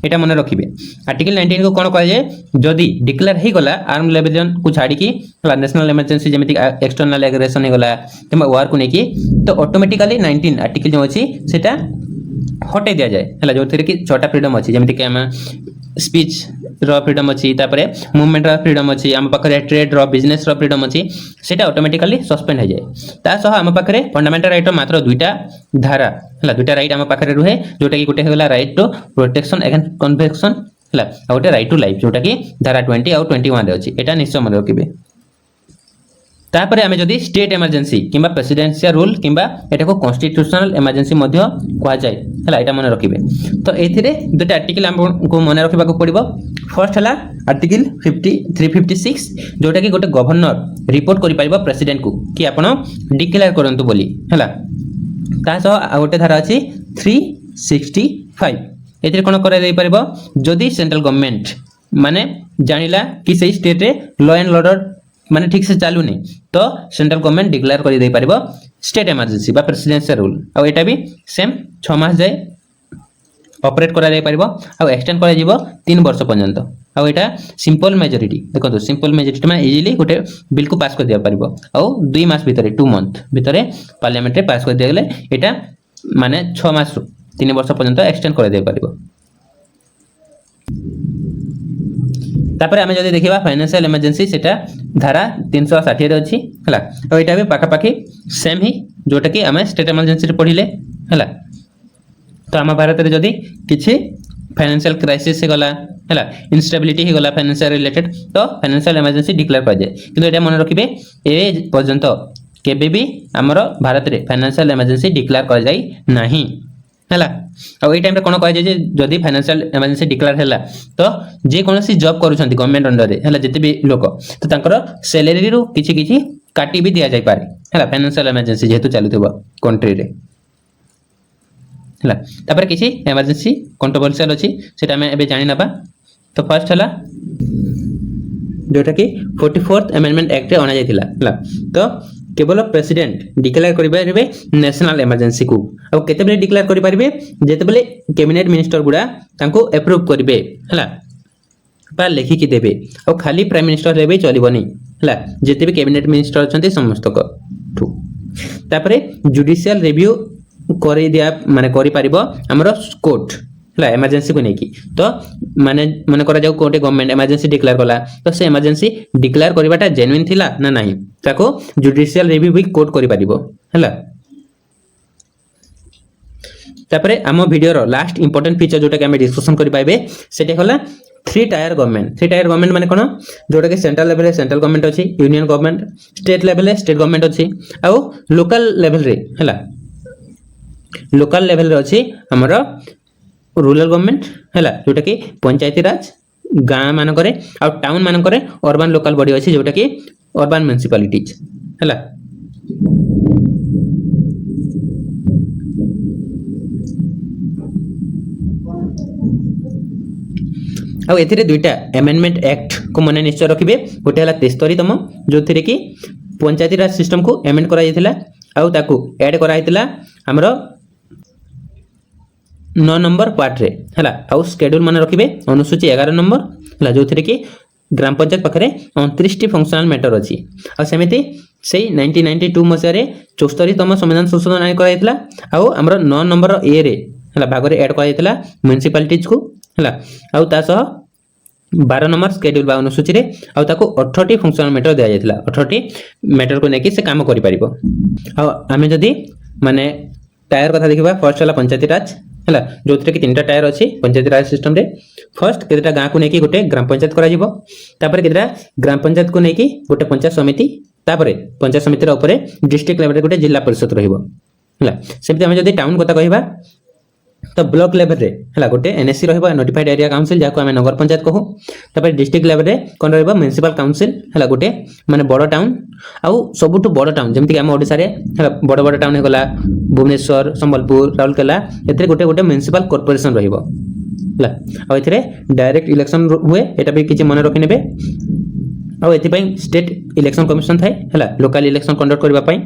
एटा मने रखिबे आर्टिकल 19 को कोन कहै जे जदी डिक्लेयर हे गला आर्म रेबेलियन को छाडी की हला नेशनल इमरजेंसी जेमिति एक्सटर्नल एग्रेशन हे गला किबा वार को नेकी तो ऑटोमेटिकली 19 आर्टिकल जो अछि सेटा हटे दिया जाए हला जो थेरे की छोटा फ्रीडम अछि जेमिति कि हम स्पीच रो फ्रीडम अछि तापरे मूवमेंट रो फ्रीडम अछि हम पाखरे ट्रेड रो बिजनेस रो फ्रीडम अछि सेटा ऑटोमेटिकली सस्पेंड हो जाए ता सह हम पाखरे फंडामेंटल राइट मात्र दुईटा धारा हला दुईटा राइट हम पाखरे रुहे जोटा कि गोटे हेला right to protection against conviction हला आ गोटे राइट टू लाइफ जोटा कि धारा 20 और 21 रे अछि एटा निश्चय मन रखिबे तापरे हमें जदी स्टेट इमरजेंसी किबा प्रेसिडेंशियल रूल किबा एटा को कॉन्स्टिट्यूशनल इमरजेंसी मध्य कहा जाय हला एटा मन रखिबे तो एथिरे दुटा आर्टिकल हम को मन रखिबा को पड़िबो फर्स्ट हला आर्टिकल 356 जोटा कि गोटे गवर्नर रिपोर्ट करि पाइबो प्रेसिडेंट को कि आपण डिक्लेयर करंतु बोली हला ता सो गोटे धारा अछि 365 एथिरे कोन करा दे पारिबो जदी सेंट्रल गवर्नमेंट माने जानिला कि सेही स्टेट रे लॉ एंड ऑर्डर माने ठीक से चालू नहीं तो सेंट्रल गवर्नमेंट डिक्लेयर कर दे पारिबो स्टेट इमरजेंसी बा प्रेसिडेंशियल रूल आ एटा भी सेम 6 मास जाय ऑपरेट करा दे पारिबो आ एक्सटेंड करा जिवो 3 वर्ष पर्यंत आ एटा सिंपल मेजॉरिटी देखो तो सिंपल मेजॉरिटी में इजीली गोटे बिल को पास कर दिया पारिबो आ 2 मास भीतर 2 मंथ भीतर पार्लियामेंट रे पास कर दिया गेले एटा माने 6 मास 3 वर्ष पर्यंत एक्सटेंड करा दे पारिबो तापर हमें जदी देखिबा फाइनेंशियल इमरजेंसी सेटा धारा 360 रे अछि हला और एटा भी पाखा पाखी सेम ही जोटा कि हमें स्टेट इमरजेंसी रे पढिले हला तो हम भारत रे जदी किछि फाइनेंशियल क्राइसिस से गला हला इंस्टेबिलिटी ही गला फाइनेंशियल रिलेटेड तो फाइनेंशियल इमरजेंसी डिक्लेयर कर जाय किंतु एटा मन रखिबे ए पर्यंत केबे भी हमरो भारत रे फाइनेंशियल इमरजेंसी डिक्लेयर कर जाय नाही हला और ए टाइम रे कोन कहै जे जदी फाइनेंशियल इमरजेंसी डिक्लेयर हैला तो जे कोनोसी जॉब करूछंती गवर्नमेंट अंडर रे हला जते भी लोक तो तांकर सैलरी रो किछि किछि काटी भी दिया जाय पारे हला फाइनेंशियल इमरजेंसी जेतु चालुथिबो कंट्री रे हला तापर किछि इमरजेंसी कंट्रोवर्शियल अछि सेटा मैं एबे जानि नबा तो फर्स्ट हला जोटा कि 44th अमेंडमेंट एक्ट रे अना जायतिला हला तो केवल प्रेसिडेंट डिक्लेयर करि पारिबे नेशनल इमरजेंसी को और केते बेले डिक्लेयर करि पारिबे जेते बेले कैबिनेट मिनिस्टर गुडा तांको अप्रूव करिवे हला बा लेखि कि देबे और खाली प्राइम मिनिस्टर रे भी चलिबोनी हला जेते भी कैबिनेट मिनिस्टर अछंती समस्त को ठू तापरे जुडिशियल रिव्यू करि दिया माने करि पारिबो हमरो कोर्ट हला इमरजेंसी को नेकी तो माने माने करा जाऊ कोटे गवर्नमेंट इमरजेंसी डिक्लेयर कला तो से इमरजेंसी डिक्लेयर करबाटा जेन्युइन थिला ना नाही ताको जुडिशियल रिव्यू भी कोर्ट करि पारिबो हला तापरे हम वीडियो रो लास्ट इंपोर्टेंट फीचर जोटा कि हम डिस्कशन करि पाइबे सेटे होला 3 टायर गवर्नमेंट माने कोन जोटा कि सेंट्रल लेवल रे सेंट्रल गवर्नमेंट अछि यूनियन गवर्नमेंट स्टेट लेवल रे स्टेट गवर्नमेंट अछि आ लोकल लेवल रे हला लोकल लेवल रे अछि हमरो रूरल गवर्नमेंट हला जोटा कि पंचायती राज गां मान करे और टाउन मान करे अर्बन लोकल बॉडी अछि जोटा कि अर्बन म्युनिसिपैलिटीज हला आ एथिरे दुईटा अमेंडमेंट एक्ट को मने निश्चय रखिबे गोटे हला 73 तम जो थिरे कि पंचायती राज सिस्टम को एमेंड करा जायतिला आउ ताकू ऐड करा जायतिला हमरो 9 नंबर पार्ट रे हला आउ शेड्यूल माने रखिबे अनुसूची 11 नंबर हला जो थरे कि ग्राम पंचायत पाखरे 29 टी फंक्शनल मैटर अछि आ सेमिति सेई 1992 मसिया रे 74तम संविधान संशोधन आइन करा जायतिला आउ हमरो 9 नंबर ए रे हला भाग रे ऐड करा जायतिला म्युनिसिपालिटीज को हला आउ ता सह 12 नंबर शेड्यूल बा अनुसूची रे आउ ताको 18 टी फंक्शनल मैटर दिया जायतिला 18 टी मैटर को नेकी से काम करि परिबो आ आमे जदी माने टायर कथा देखिबा फर्स्ट हला पंचायती राज हला जोथरे कि तीनटा टायर अछि पंचायती राज सिस्टम रे फर्स्ट केतेटा गां को नेकी गोटे ग्राम पंचायत करा जिवो तापर केतेटा ग्राम पंचायत को नेकी गोटे पंचायत समिति तापर पंचायत समिति रे ऊपर डिस्ट्रिक्ट लेवल रे गोटे जिला परिषद रहिबो हला सेमति हम जदी टाउन कथा कहिबा तो ब्लॉक लेवल रे हला गोटे एनएससी रहबो नोटिफाइड एरिया काउंसिल जाको हमें नगर पंचायत कहू तापर डिस्ट्रिक्ट लेवल रे कोन रहबो म्युनिसिपल काउंसिल हला गोटे माने बड़ टाउन आउ सबुटु बड़ टाउन जेमति कि हम ओडिसा रे हला बड़ बड़ टाउन हे गला भुवनेश्वर संबलपुर राउरकेला एतरे गोटे गोटे म्युनिसिपल कॉर्पोरेशन रहबो हला आ एथरे डायरेक्ट इलेक्शन हुए एटा भी किछि मन रखि नेबे आ एथि पई स्टेट इलेक्शन कमिशन थाए हला लोकल इलेक्शन कंडक्ट करबा पई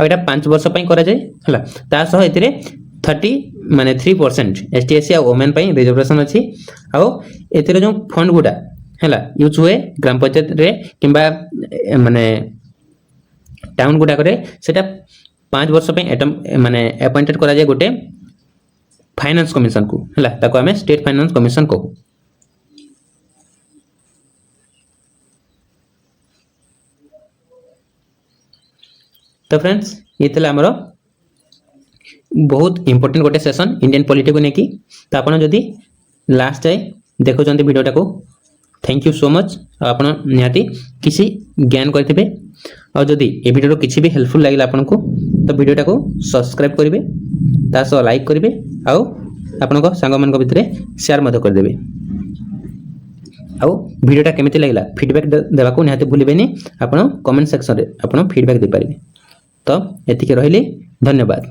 आ एटा 5 वर्ष पई करा जाय हला ता सह एथरे 30 माने 3% एसटीएससी आ वोमेन पई रिजर्वेशन अछि आ एथरे जो फंड गुडा हला यूज हुए ग्राम पंचायत रे किंबा माने टाउन गुडा करे सेटा 5 वर्ष पे माने अपॉइंटेड करा जाय गोटे फाइनेंस कमिशन को हला ताको हमें स्टेट फाइनेंस कमिशन को तो फ्रेंड्स ये तला हमरो बहुत इंपोर्टेंट गोटे सेशन इंडियन पॉलिटी को नेकी तो आपण जदी लास्ट जाय देखो जंती वीडियोटा को थैंक यू सो मच आपण निहाती किसी ज्ञान करथिबे और जदी ए वीडियो किसी भी हेल्पफुल लागिला आपन को तो वीडियोटा को सब्सक्राइब करिवे तासो लाइक करिवे आउ आपन को संग मन को भितरे शेयर मत कर देबे आउ वीडियोटा केमिति लागिला फीडबैक देबा को निहाती भूलिबेनी आपन कमेंट सेक्शन रे आपन फीडबैक दे पारिबे तो एतिके रहिली धन्यवाद।